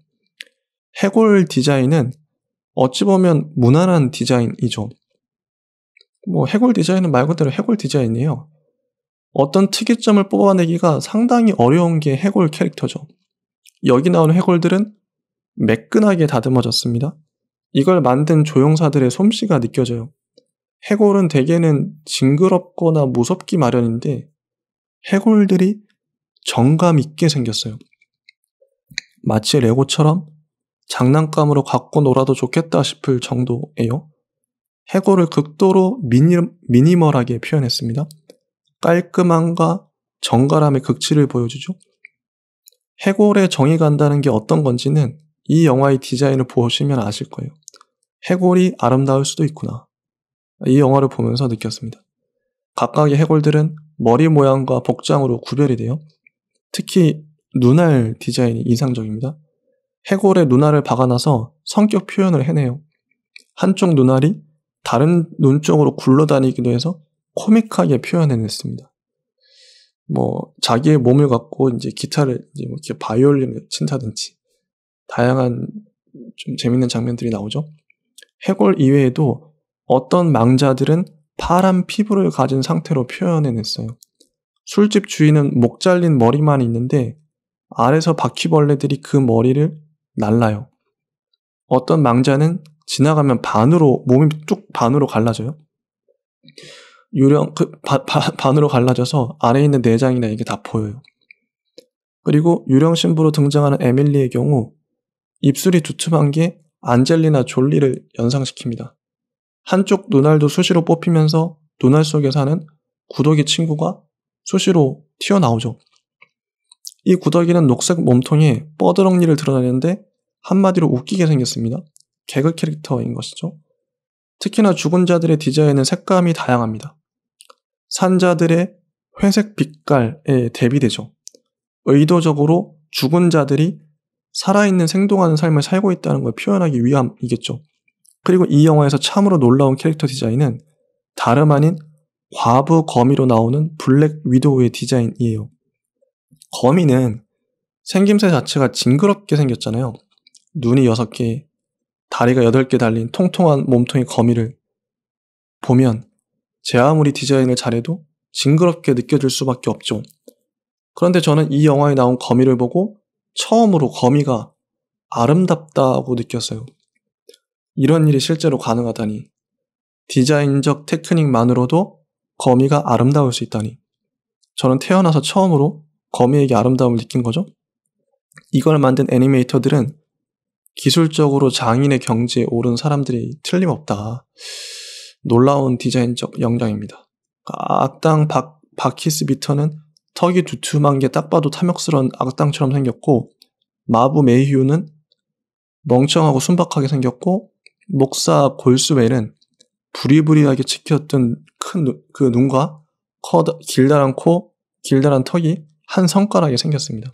[SPEAKER 1] 해골 디자인은 어찌 보면 무난한 디자인이죠. 뭐 해골 디자인은 말 그대로 해골 디자인이에요. 어떤 특이점을 뽑아내기가 상당히 어려운 게 해골 캐릭터죠. 여기 나오는 해골들은 매끈하게 다듬어졌습니다. 이걸 만든 조형사들의 솜씨가 느껴져요. 해골은 대개는 징그럽거나 무섭기 마련인데 해골들이 정감 있게 생겼어요. 마치 레고처럼 장난감으로 갖고 놀아도 좋겠다 싶을 정도예요. 해골을 극도로 미니멀하게 표현했습니다. 깔끔함과 정갈함의 극치를 보여주죠. 해골에 정이 간다는 게 어떤 건지는 이 영화의 디자인을 보시면 아실 거예요. 해골이 아름다울 수도 있구나. 이 영화를 보면서 느꼈습니다. 각각의 해골들은 머리 모양과 복장으로 구별이 돼요. 특히 눈알 디자인이 인상적입니다. 해골의 눈알을 박아놔서 성격 표현을 해내요. 한쪽 눈알이 다른 눈 쪽으로 굴러다니기도 해서 코믹하게 표현해냈습니다. 뭐 자기의 몸을 갖고 이제 기타를 이제 뭐 이렇게 바이올린을 친다든지 다양한 좀 재밌는 장면들이 나오죠. 해골 이외에도 어떤 망자들은 파란 피부를 가진 상태로 표현해냈어요. 술집 주인은 목 잘린 머리만 있는데 아래서 바퀴벌레들이 그 머리를 날라요. 어떤 망자는 지나가면 몸이 뚝 반으로 갈라져요. 반으로 갈라져서 안에 있는 내장이나 이게 다 보여요. 그리고 유령 신부로 등장하는 에밀리의 경우 입술이 두툼한 게 안젤리나 졸리를 연상시킵니다. 한쪽 눈알도 수시로 뽑히면서 눈알 속에 사는 구더기 친구가 수시로 튀어나오죠. 이 구더기는 녹색 몸통에 뻐드렁니를 드러내는데 한마디로 웃기게 생겼습니다. 개그 캐릭터인 것이죠. 특히나 죽은 자들의 디자인은 색감이 다양합니다. 산자들의 회색 빛깔에 대비되죠. 의도적으로 죽은 자들이 살아있는 생동하는 삶을 살고 있다는 걸 표현하기 위함이겠죠. 그리고 이 영화에서 참으로 놀라운 캐릭터 디자인은 다름 아닌 과부 거미로 나오는 블랙 위도우의 디자인이에요. 거미는 생김새 자체가 징그럽게 생겼잖아요. 눈이 6개, 다리가 8개 달린 통통한 몸통의 거미를 보면 제 아무리 디자인을 잘해도 징그럽게 느껴질 수밖에 없죠. 그런데 저는 이 영화에 나온 거미를 보고 처음으로 거미가 아름답다고 느꼈어요. 이런 일이 실제로 가능하다니. 디자인적 테크닉만으로도 거미가 아름다울 수 있다니. 저는 태어나서 처음으로 거미에게 아름다움을 느낀 거죠. 이걸 만든 애니메이터들은 기술적으로 장인의 경지에 오른 사람들이 틀림없다. 놀라운 디자인적 역량입니다. 악당 바키스 비터는 턱이 두툼한 게 딱 봐도 탐욕스러운 악당처럼 생겼고, 마부 메이휴는 멍청하고 순박하게 생겼고, 목사 골스웰은 부리부리하게 치켰던 큰 그 눈과 길다란 코, 길다란 턱이 한 손가락에 생겼습니다.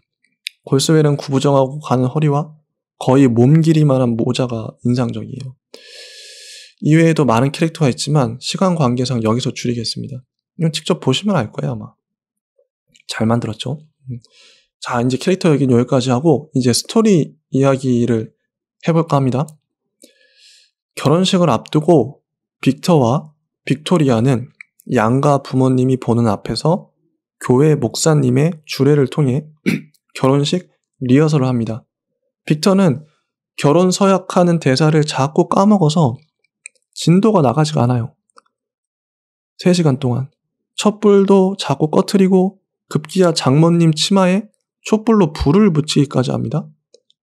[SPEAKER 1] 골스웰은 구부정하고 가는 허리와 거의 몸 길이만한 모자가 인상적이에요. 이외에도 많은 캐릭터가 있지만 시간 관계상 여기서 줄이겠습니다. 이건 직접 보시면 알 거예요, 아마. 잘 만들었죠? 자, 이제 캐릭터 얘기는 여기까지 하고 이제 스토리 이야기를 해볼까 합니다. 결혼식을 앞두고 빅터와 빅토리아는 양가 부모님이 보는 앞에서 교회 목사님의 주례를 통해 결혼식 리허설을 합니다. 빅터는 결혼 서약하는 대사를 자꾸 까먹어서 진도가 나가지가 않아요. 3시간 동안 촛불도 자꾸 꺼트리고 급기야 장모님 치마에 촛불로 불을 붙이기까지 합니다.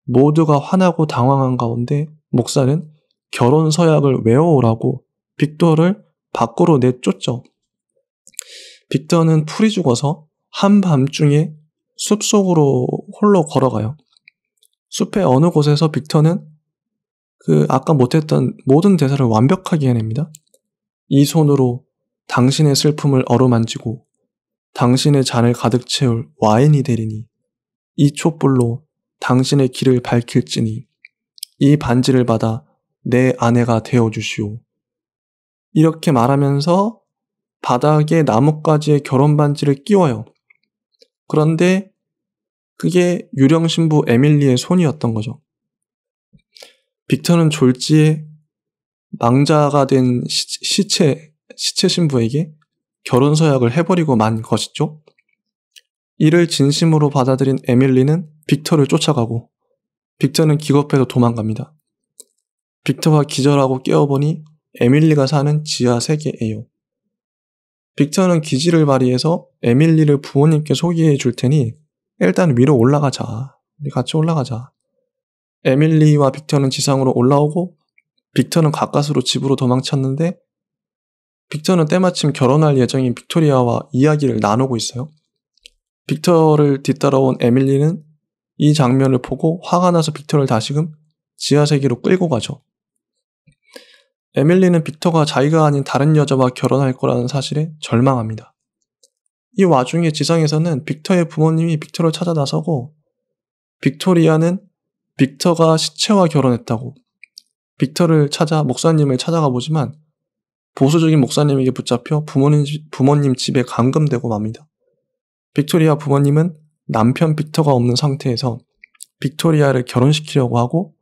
[SPEAKER 1] 모두가 화나고 당황한 가운데 목사는 결혼 서약을 외워오라고 빅터를 밖으로 내쫓죠. 빅터는 풀이 죽어서 한밤중에 숲속으로 홀로 걸어가요. 숲의 어느 곳에서 빅터는 아까 못했던 모든 대사를 완벽하게 해냅니다. 이 손으로 당신의 슬픔을 어루만지고 당신의 잔을 가득 채울 와인이 되리니 이 촛불로 당신의 길을 밝힐지니 이 반지를 받아 내 아내가 되어주시오. 이렇게 말하면서 바닥에 나뭇가지에 결혼 반지를 끼워요. 그런데 그게 유령 신부 에밀리의 손이었던 거죠. 빅터는 졸지에 망자가 된 시체 신부에게 결혼 서약을 해버리고 만 것이죠. 이를 진심으로 받아들인 에밀리는 빅터를 쫓아가고 빅터는 기겁해서 도망갑니다. 빅터가 기절하고 깨어보니 에밀리가 사는 지하 세계예요. 빅터는 기지를 발휘해서 에밀리를 부모님께 소개해 줄 테니 일단 위로 올라가자. 우리 같이 올라가자. 에밀리와 빅터는 지상으로 올라오고 빅터는 가까스로 집으로 도망쳤는데 빅터는 때마침 결혼할 예정인 빅토리아와 이야기를 나누고 있어요. 빅터를 뒤따라온 에밀리는 이 장면을 보고 화가 나서 빅터를 다시금 지하세계로 끌고 가죠. 에밀리는 빅터가 자기가 아닌 다른 여자와 결혼할 거라는 사실에 절망합니다. 이 와중에 지상에서는 빅터의 부모님이 빅터를 찾아 나서고 빅토리아는 빅터가 시체와 결혼했다고 빅터를 찾아 목사님을 찾아가 보지만 보수적인 목사님에게 붙잡혀 부모님 집에 감금되고 맙니다. 빅토리아 부모님은 남편 빅터가 없는 상태에서 빅토리아를 결혼시키려고 하고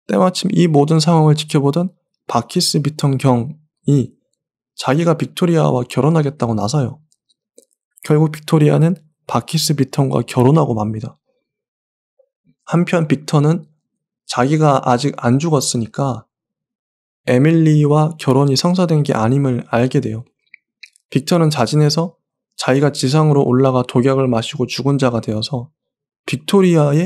[SPEAKER 1] 때마침 이 모든 상황을 지켜보던 바키스 비턴 경이 자기가 빅토리아와 결혼하겠다고 나서요. 결국 빅토리아는 바키스 비턴과 결혼하고 맙니다. 한편 빅터는 자기가 아직 안 죽었으니까 에밀리와 결혼이 성사된 게 아님을 알게 돼요. 빅터는 자진해서 자기가 지상으로 올라가 독약을 마시고 죽은 자가 되어서 빅토리아가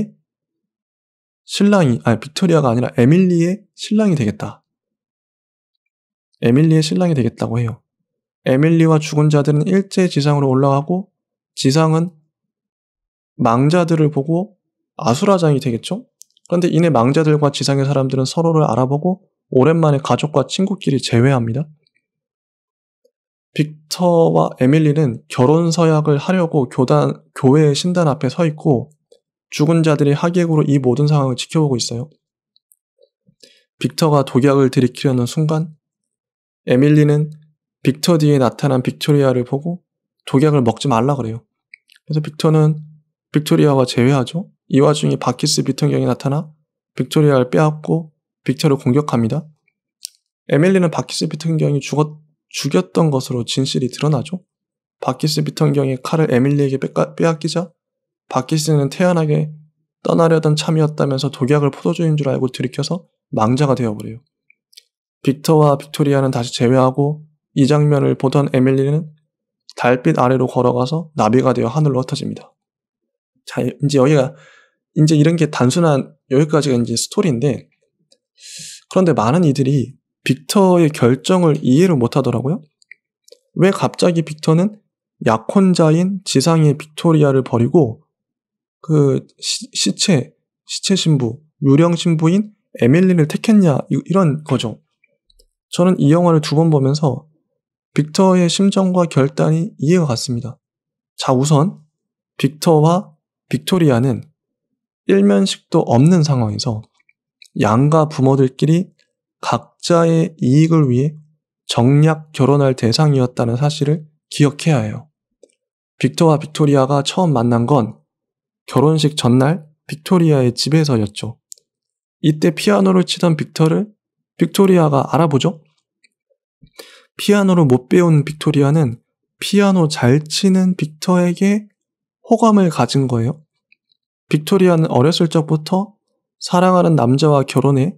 [SPEAKER 1] 아니라 에밀리의 신랑이 되겠다. 에밀리의 신랑이 되겠다고 해요. 에밀리와 죽은 자들은 일제 지상으로 올라가고 지상은 망자들을 보고 아수라장이 되겠죠? 그런데 이내 망자들과 지상의 사람들은 서로를 알아보고 오랜만에 가족과 친구끼리 재회합니다. 빅터와 에밀리는 결혼 서약을 하려고 교회의 신단 앞에 서 있고 죽은 자들이 하객으로 이 모든 상황을 지켜보고 있어요. 빅터가 독약을 들이키려는 순간 에밀리는 빅터 뒤에 나타난 빅토리아를 보고 독약을 먹지 말라 그래요. 그래서 빅터는 빅토리아와 재회하죠. 이 와중에 바키스 비턴경이 나타나 빅토리아를 빼앗고 빅터를 공격합니다. 에밀리는 바키스 비턴경이 죽였던 것으로 진실이 드러나죠. 바키스 비턴경의 칼을 에밀리에게 빼앗기자 바키스는 태연하게 떠나려던 참이었다면서 독약을 포도주인 줄 알고 들이켜서 망자가 되어버려요. 빅터와 빅토리아는 다시 재회하고 이 장면을 보던 에밀리는 달빛 아래로 걸어가서 나비가 되어 하늘로 흩어집니다. 자, 이제 이런 게 단순한 여기까지가 이제 스토리인데, 그런데 많은 이들이 빅터의 결정을 이해를 못하더라고요. 왜 갑자기 빅터는 약혼자인 지상의 빅토리아를 버리고 그 시체 신부, 유령 신부인 에밀리를 택했냐, 이런 거죠. 저는 이 영화를 2번 보면서 빅터의 심정과 결단이 이해가 갔습니다. 자, 우선 빅터와 빅토리아는 일면식도 없는 상황에서 양가 부모들끼리 각자의 이익을 위해 정략 결혼할 대상이었다는 사실을 기억해야 해요. 빅터와 빅토리아가 처음 만난 건 결혼식 전날 빅토리아의 집에서였죠. 이때 피아노를 치던 빅터를 빅토리아가 알아보죠. 피아노를 못 배운 빅토리아는 피아노 잘 치는 빅터에게 호감을 가진 거예요. 빅토리아는 어렸을 적부터 사랑하는 남자와 결혼해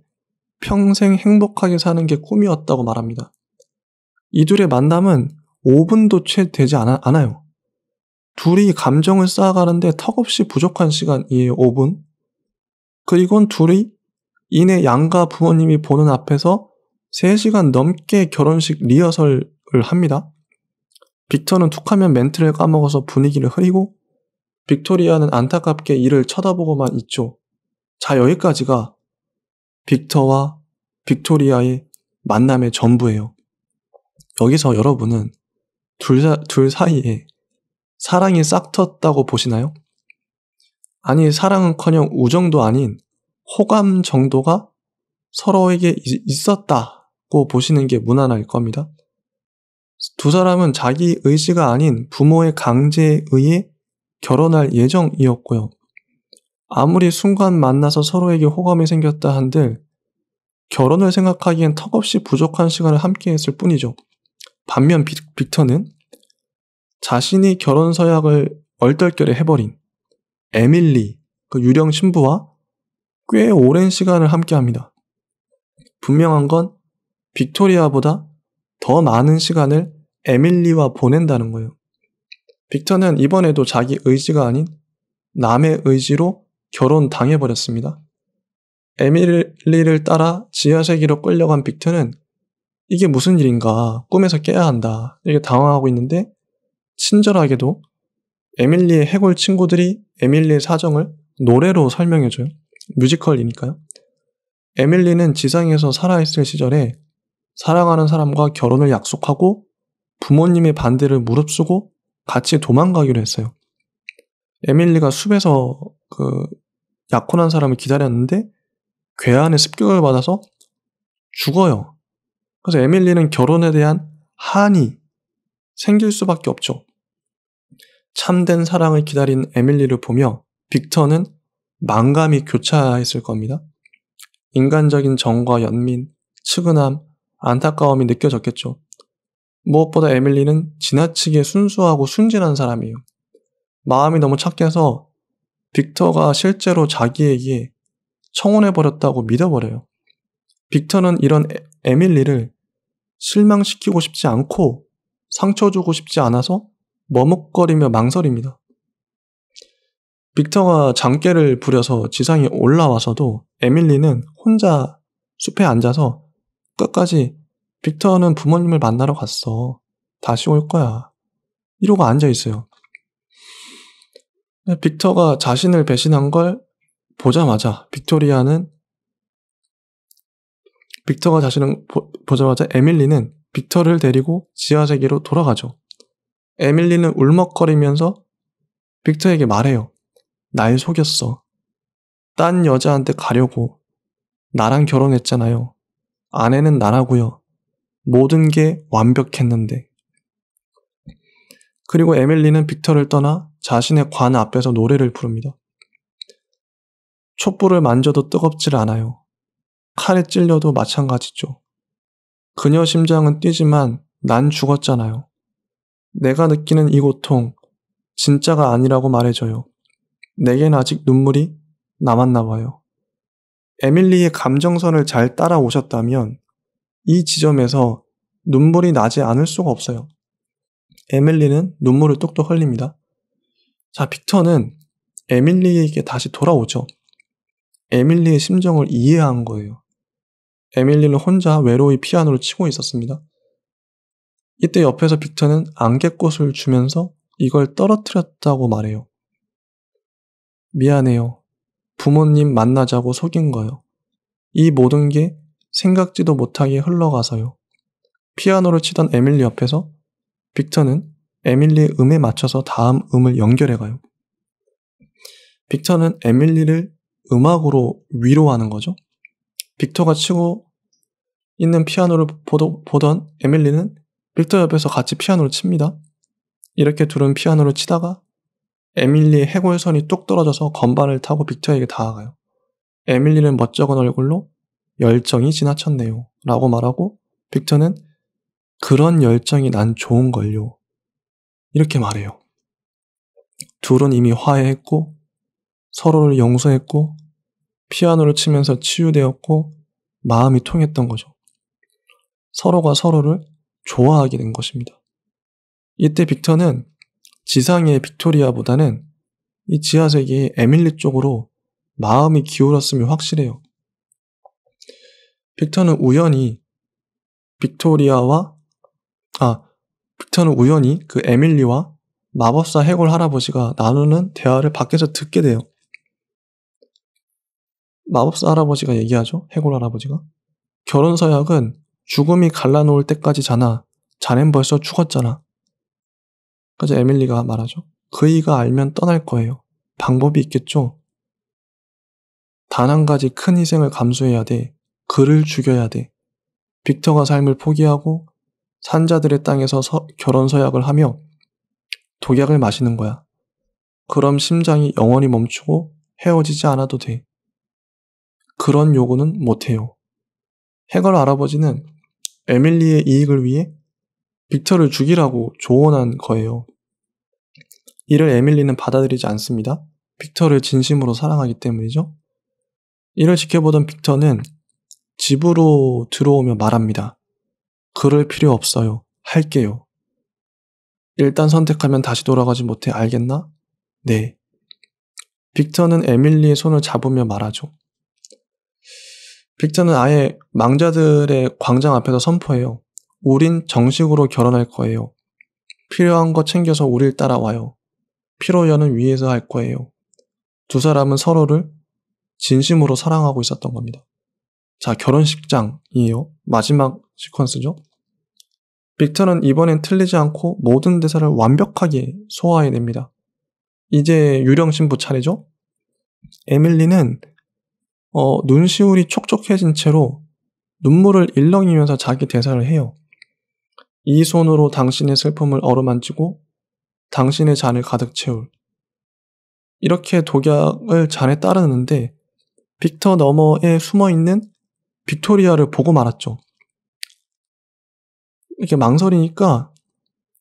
[SPEAKER 1] 평생 행복하게 사는 게 꿈이었다고 말합니다. 이 둘의 만남은 5분도 채 되지 않아요. 둘이 감정을 쌓아가는데 턱없이 부족한 시간이에요. 5분. 그리고 둘이 이내 양가 부모님이 보는 앞에서 3시간 넘게 결혼식 리허설을 합니다. 빅터는 툭하면 멘트를 까먹어서 분위기를 흐리고 빅토리아는 안타깝게 이를 쳐다보고만 있죠. 자, 여기까지가 빅터와 빅토리아의 만남의 전부예요. 여기서 여러분은 둘 사이에 사랑이 싹 텄다고 보시나요? 아니, 사랑은커녕 우정도 아닌 호감 정도가 서로에게 있었다고 보시는 게 무난할 겁니다. 두 사람은 자기 의지가 아닌 부모의 강제에 의해 결혼할 예정이었고요. 아무리 순간 만나서 서로에게 호감이 생겼다 한들 결혼을 생각하기엔 턱없이 부족한 시간을 함께했을 뿐이죠. 반면 빅터는 자신이 결혼 서약을 얼떨결에 해버린 에밀리, 그 유령 신부와 꽤 오랜 시간을 함께합니다. 분명한 건 빅토리아보다 더 많은 시간을 에밀리와 보낸다는 거예요. 빅터는 이번에도 자기 의지가 아닌 남의 의지로 결혼당해버렸습니다. 에밀리를 따라 지하세계로 끌려간 빅터는 이게 무슨 일인가, 꿈에서 깨야 한다, 이렇게 당황하고 있는데 친절하게도 에밀리의 해골 친구들이 에밀리의 사정을 노래로 설명해줘요. 뮤지컬이니까요. 에밀리는 지상에서 살아있을 시절에 사랑하는 사람과 결혼을 약속하고 부모님의 반대를 무릅쓰고 같이 도망가기로 했어요. 에밀리가 숲에서 약혼한 사람을 기다렸는데 괴한의 습격을 받아서 죽어요. 그래서 에밀리는 결혼에 대한 한이 생길 수밖에 없죠. 참된 사랑을 기다린 에밀리를 보며 빅터는 만감이 교차했을 겁니다. 인간적인 정과 연민, 측은함, 안타까움이 느껴졌겠죠. 무엇보다 에밀리는 지나치게 순수하고 순진한 사람이에요. 마음이 너무 착해서 빅터가 실제로 자기에게 청혼해버렸다고 믿어버려요. 빅터는 이런 에밀리를 실망시키고 싶지 않고 상처 주고 싶지 않아서 머뭇거리며 망설입니다. 빅터가 장깨를 부려서 지상에 올라와서도 에밀리는 혼자 숲에 앉아서 끝까지 빅터는 부모님을 만나러 갔어, 다시 올 거야, 이러고 앉아있어요. 빅터가 자신을 배신한 걸 보자마자 보자마자 에밀리는 빅터를 데리고 지하세계로 돌아가죠. 에밀리는 울먹거리면서 빅터에게 말해요. 날 속였어. 딴 여자한테 가려고. 나랑 결혼했잖아요. 아내는 나라고요. 모든 게 완벽했는데. 그리고 에밀리는 빅터를 떠나 자신의 관 앞에서 노래를 부릅니다. 촛불을 만져도 뜨겁질 않아요. 칼에 찔려도 마찬가지죠. 그녀 심장은 뛰지만 난 죽었잖아요. 내가 느끼는 이 고통 진짜가 아니라고 말해줘요. 내겐 아직 눈물이 남았나 봐요. 에밀리의 감정선을 잘 따라오셨다면 이 지점에서 눈물이 나지 않을 수가 없어요. 에밀리는 눈물을 뚝뚝 흘립니다. 자, 빅터는 에밀리에게 다시 돌아오죠. 에밀리의 심정을 이해한 거예요. 에밀리는 혼자 외로이 피아노를 치고 있었습니다. 이때 옆에서 빅터는 안개꽃을 주면서 이걸 떨어뜨렸다고 말해요. 미안해요. 부모님 만나자고 속인 거요. 이 모든 게 생각지도 못하게 흘러가서요. 피아노를 치던 에밀리 옆에서 빅터는 에밀리의 음에 맞춰서 다음 음을 연결해가요. 빅터는 에밀리를 음악으로 위로하는 거죠. 빅터가 치고 있는 피아노를 보던 에밀리는 빅터 옆에서 같이 피아노를 칩니다. 이렇게 둘은 피아노를 치다가 에밀리의 해골선이 뚝 떨어져서 건반을 타고 빅터에게 다가가요. 에밀리는 멋쩍은 얼굴로 열정이 지나쳤네요. 라고 말하고 빅터는 그런 열정이 난 좋은걸요. 이렇게 말해요. 둘은 이미 화해했고 서로를 용서했고 피아노를 치면서 치유되었고 마음이 통했던 거죠. 서로가 서로를 좋아하게 된 것입니다. 이때 빅터는 지상의 빅토리아보다는 이 지하세계의 에밀리 쪽으로 마음이 기울었음이 확실해요. 빅터는 우연히 그 에밀리와 마법사 해골 할아버지가 나누는 대화를 밖에서 듣게 돼요. 마법사 할아버지가 얘기하죠. 해골 할아버지가. 결혼 서약은 죽음이 갈라놓을 때까지잖아. 자넨 벌써 죽었잖아. 그래서 에밀리가 말하죠. 그이가 알면 떠날 거예요. 방법이 있겠죠? 단 한 가지 큰 희생을 감수해야 돼. 그를 죽여야 돼. 빅터가 삶을 포기하고 산자들의 땅에서 결혼 서약을 하며 독약을 마시는 거야. 그럼 심장이 영원히 멈추고 헤어지지 않아도 돼. 그런 요구는 못해요. 해걸 할아버지는 에밀리의 이익을 위해 빅터를 죽이라고 조언한 거예요. 이를 에밀리는 받아들이지 않습니다. 빅터를 진심으로 사랑하기 때문이죠. 이를 지켜보던 빅터는 집으로 들어오며 말합니다. 그럴 필요 없어요. 할게요. 일단 선택하면 다시 돌아가지 못해. 알겠나? 네. 빅터는 에밀리의 손을 잡으며 말하죠. 빅터는 아예 망자들의 광장 앞에서 선포해요. 우린 정식으로 결혼할 거예요. 필요한 거 챙겨서 우릴 따라와요. 피로연은 위에서 할 거예요. 두 사람은 서로를 진심으로 사랑하고 있었던 겁니다. 자, 결혼식장이에요. 마지막 시퀀스죠. 빅터는 이번엔 틀리지 않고 모든 대사를 완벽하게 소화해냅니다. 이제 유령 신부 차례죠. 에밀리는 눈시울이 촉촉해진 채로 눈물을 일렁이면서 자기 대사를 해요. 이 손으로 당신의 슬픔을 어루만지고 당신의 잔을 가득 채울. 이렇게 독약을 잔에 따르는데 빅터 너머에 숨어있는 빅토리아를 보고 말았죠. 이렇게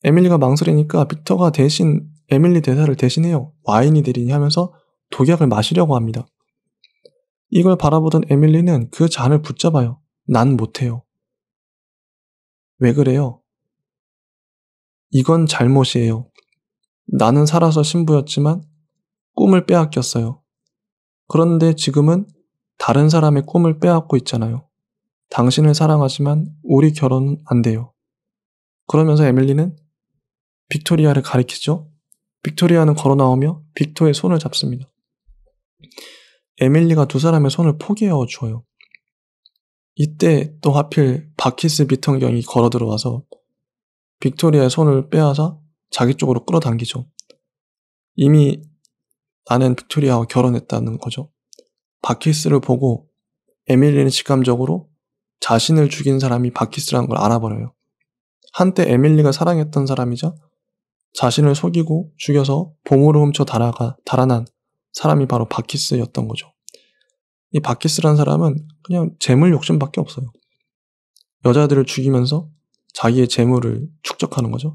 [SPEAKER 1] 에밀리가 망설이니까 빅터가 대신 에밀리 대사를 대신해요. 와인이 되리니 하면서 독약을 마시려고 합니다. 이걸 바라보던 에밀리는 그 잔을 붙잡아요. 난 못해요. 왜 그래요? 이건 잘못이에요. 나는 살아서 신부였지만 꿈을 빼앗겼어요. 그런데 지금은 다른 사람의 꿈을 빼앗고 있잖아요. 당신을 사랑하지만 우리 결혼은 안 돼요. 그러면서 에밀리는 빅토리아를 가리키죠. 빅토리아는 걸어 나오며 빅토의 손을 잡습니다. 에밀리가 두 사람의 손을 포개어 주어요. 이때 또 하필 바키스 비턴경이 걸어 들어와서 빅토리아의 손을 빼앗아 자기 쪽으로 끌어당기죠. 이미 나는 빅토리아와 결혼했다는 거죠. 바키스를 보고 에밀리는 직감적으로 자신을 죽인 사람이 바키스라는 걸 알아버려요. 한때 에밀리가 사랑했던 사람이자 자신을 속이고 죽여서 보물을 훔쳐 달아난 사람이 바로 바키스였던 거죠. 이 바키스라는 사람은 그냥 재물 욕심밖에 없어요. 여자들을 죽이면서 자기의 재물을 축적하는 거죠.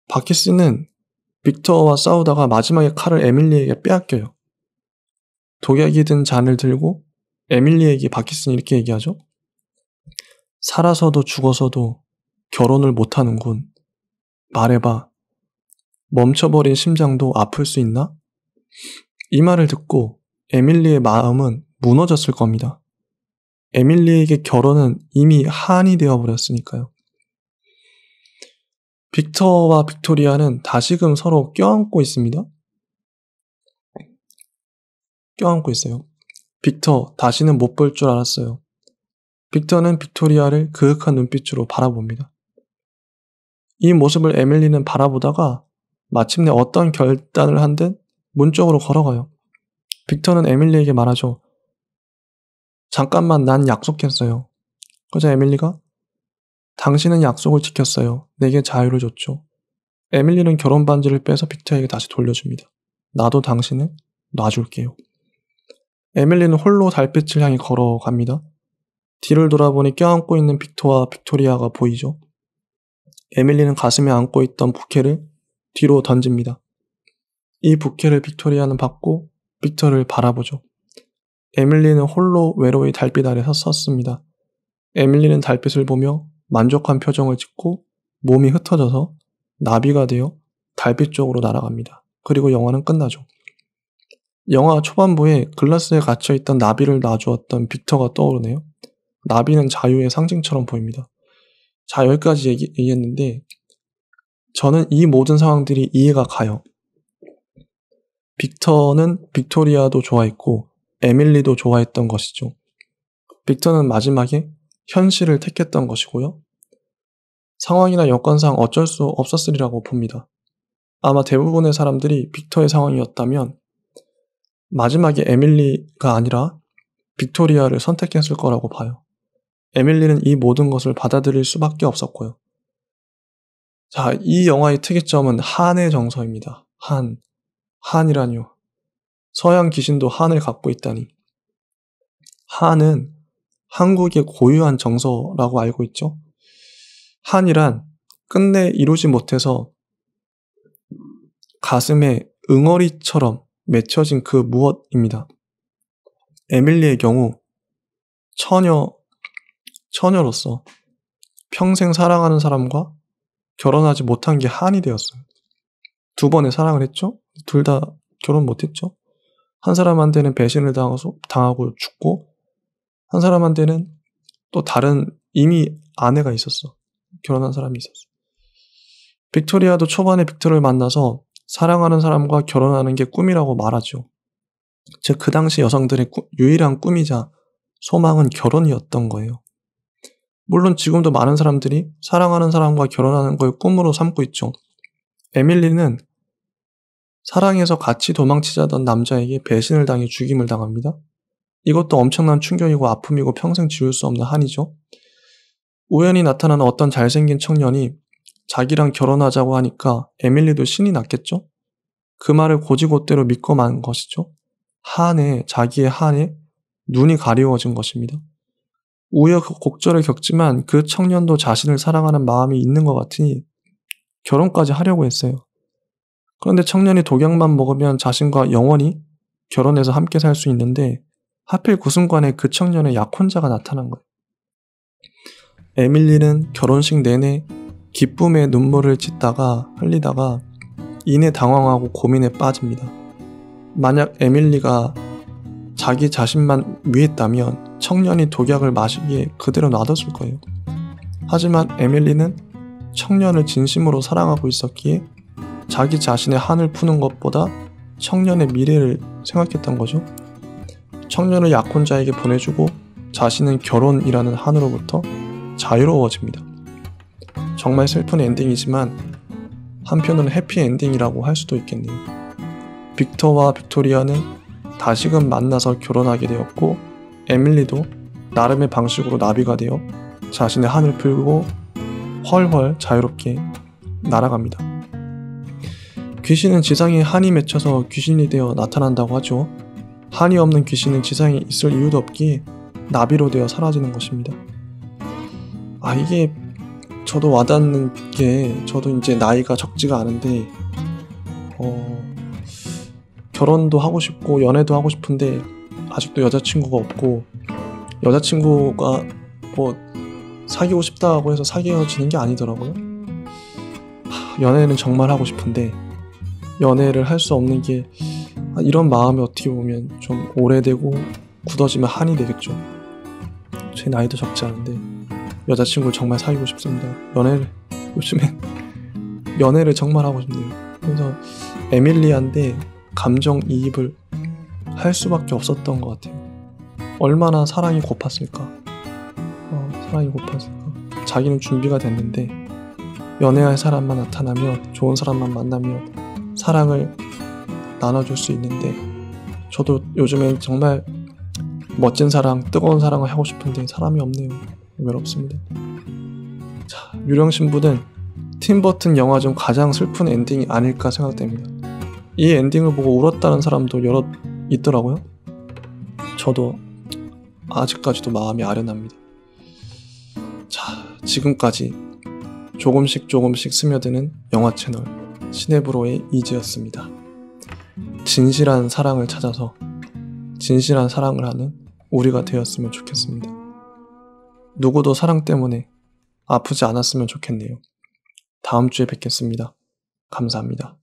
[SPEAKER 1] 바키스는 빅터와 싸우다가 마지막에 칼을 에밀리에게 빼앗겨요. 독약이 든 잔을 들고 에밀리에게 바키스는 이렇게 얘기하죠. 살아서도 죽어서도 결혼을 못하는군. 말해봐. 멈춰버린 심장도 아플 수 있나? 이 말을 듣고 에밀리의 마음은 무너졌을 겁니다. 에밀리에게 결혼은 이미 한이 되어버렸으니까요. 빅터와 빅토리아는 다시금 서로 껴안고 있습니다. 껴안고 있어요. 빅터, 다시는 못 볼 줄 알았어요. 빅터는 빅토리아를 그윽한 눈빛으로 바라봅니다. 이 모습을 에밀리는 바라보다가 마침내 어떤 결단을 한 듯 문 쪽으로 걸어가요. 빅터는 에밀리에게 말하죠. 잠깐만, 난 약속했어요. 그러자 에밀리가 당신은 약속을 지켰어요. 내게 자유를 줬죠. 에밀리는 결혼 반지를 빼서 빅터에게 다시 돌려줍니다. 나도 당신을 놔줄게요. 에밀리는 홀로 달빛을 향해 걸어갑니다. 뒤를 돌아보니 껴안고 있는 빅터와 빅토리아가 보이죠. 에밀리는 가슴에 안고 있던 부케를 뒤로 던집니다. 이 부케를 빅토리아는 받고 빅터를 바라보죠. 에밀리는 홀로 외로이 달빛 아래 섰습니다. 에밀리는 달빛을 보며 만족한 표정을 짓고 몸이 흩어져서 나비가 되어 달빛 쪽으로 날아갑니다. 그리고 영화는 끝나죠. 영화 초반부에 글라스에 갇혀있던 나비를 놔주었던 빅터가 떠오르네요. 나비는 자유의 상징처럼 보입니다. 자, 여기까지 얘기했는데 저는 이 모든 상황들이 이해가 가요. 빅터는 빅토리아도 좋아했고 에밀리도 좋아했던 것이죠. 빅터는 마지막에 현실을 택했던 것이고요. 상황이나 여건상 어쩔 수 없었으리라고 봅니다. 아마 대부분의 사람들이 빅터의 상황이었다면 마지막에 에밀리가 아니라 빅토리아를 선택했을 거라고 봐요. 에밀리는 이 모든 것을 받아들일 수밖에 없었고요. 자, 이 영화의 특이점은 한의 정서입니다. 한이라뇨. 서양 귀신도 한을 갖고 있다니. 한은 한국의 고유한 정서라고 알고 있죠. 한이란 끝내 이루지 못해서 가슴에 응어리처럼 맺혀진 그 무엇입니다. 에밀리의 경우 처녀로서 평생 사랑하는 사람과 결혼하지 못한 게 한이 되었어요. 두 번의 사랑을 했죠. 둘 다 결혼 못했죠. 한 사람한테는 배신을 당하고 죽고 한 사람한테는 또 다른 이미 아내가 있었어. 결혼한 사람이 있었어. 빅토리아도 초반에 빅터를 만나서 사랑하는 사람과 결혼하는 게 꿈이라고 말하죠. 즉 그 당시 여성들의 유일한 꿈이자 소망은 결혼이었던 거예요. 물론 지금도 많은 사람들이 사랑하는 사람과 결혼하는 걸 꿈으로 삼고 있죠. 에밀리는 사랑해서 같이 도망치자던 남자에게 배신을 당해 죽임을 당합니다. 이것도 엄청난 충격이고 아픔이고 평생 지울 수 없는 한이죠. 우연히 나타나는 어떤 잘생긴 청년이 자기랑 결혼하자고 하니까 에밀리도 신이 났겠죠? 그 말을 곧이곧대로 믿고 만 것이죠. 자기의 한에 눈이 가리워진 것입니다. 우여곡절을 겪지만 그 청년도 자신을 사랑하는 마음이 있는 것 같으니 결혼까지 하려고 했어요. 그런데 청년이 독약만 먹으면 자신과 영원히 결혼해서 함께 살 수 있는데 하필 그 순간에 그 청년의 약혼자가 나타난 거예요. 에밀리는 결혼식 내내 기쁨의 눈물을 흘리다가 이내 당황하고 고민에 빠집니다. 만약 에밀리가 자기 자신만 위했다면 청년이 독약을 마시기에 그대로 놔뒀을 거예요. 하지만 에밀리는 청년을 진심으로 사랑하고 있었기에 자기 자신의 한을 푸는 것보다 청년의 미래를 생각했던 거죠. 청년을 약혼자에게 보내주고 자신은 결혼이라는 한으로부터 자유로워집니다. 정말 슬픈 엔딩이지만 한편으로는 해피엔딩이라고 할 수도 있겠네요. 빅터와 빅토리아는 다시금 만나서 결혼하게 되었고, 에밀리도 나름의 방식으로 나비가 되어 자신의 한을 풀고 훨훨 자유롭게 날아갑니다. 귀신은 지상에 한이 맺혀서 귀신이 되어 나타난다고 하죠. 한이 없는 귀신은 지상에 있을 이유도 없기에 나비로 되어 사라지는 것입니다. 이게 저도 와닿는 게, 저도 이제 나이가 적지가 않은데 결혼도 하고 싶고 연애도 하고 싶은데 아직도 여자친구가 없고, 여자친구가 뭐 사귀고 싶다고 해서 사귀어지는 게 아니더라고요. 연애는 정말 하고 싶은데 연애를 할 수 없는 게, 이런 마음이 어떻게 보면 좀 오래되고 굳어지면 한이 되겠죠. 제 나이도 적지 않은데 여자친구를 정말 사귀고 싶습니다. 요즘엔 연애를 정말 하고 싶네요. 그래서 에밀리아인데 감정이입을 할 수밖에 없었던 것 같아요. 얼마나 사랑이 고팠을까. 자기는 준비가 됐는데 연애할 사람만 나타나면, 좋은 사람만 만나면 사랑을 나눠줄 수 있는데, 저도 요즘엔 정말 멋진 사랑, 뜨거운 사랑을 하고 싶은데 사람이 없네요. 외롭습니다. 자, 유령신부는 팀버튼 영화 중 가장 슬픈 엔딩이 아닐까 생각됩니다. 이 엔딩을 보고 울었다는 사람도 여럿 있더라고요. 저도 아직까지도 마음이 아련합니다. 자, 지금까지 조금씩 스며드는 영화 채널 시네브로의 이지였습니다. 진실한 사랑을 찾아서 진실한 사랑을 하는 우리가 되었으면 좋겠습니다. 누구도 사랑 때문에 아프지 않았으면 좋겠네요. 다음 주에 뵙겠습니다. 감사합니다.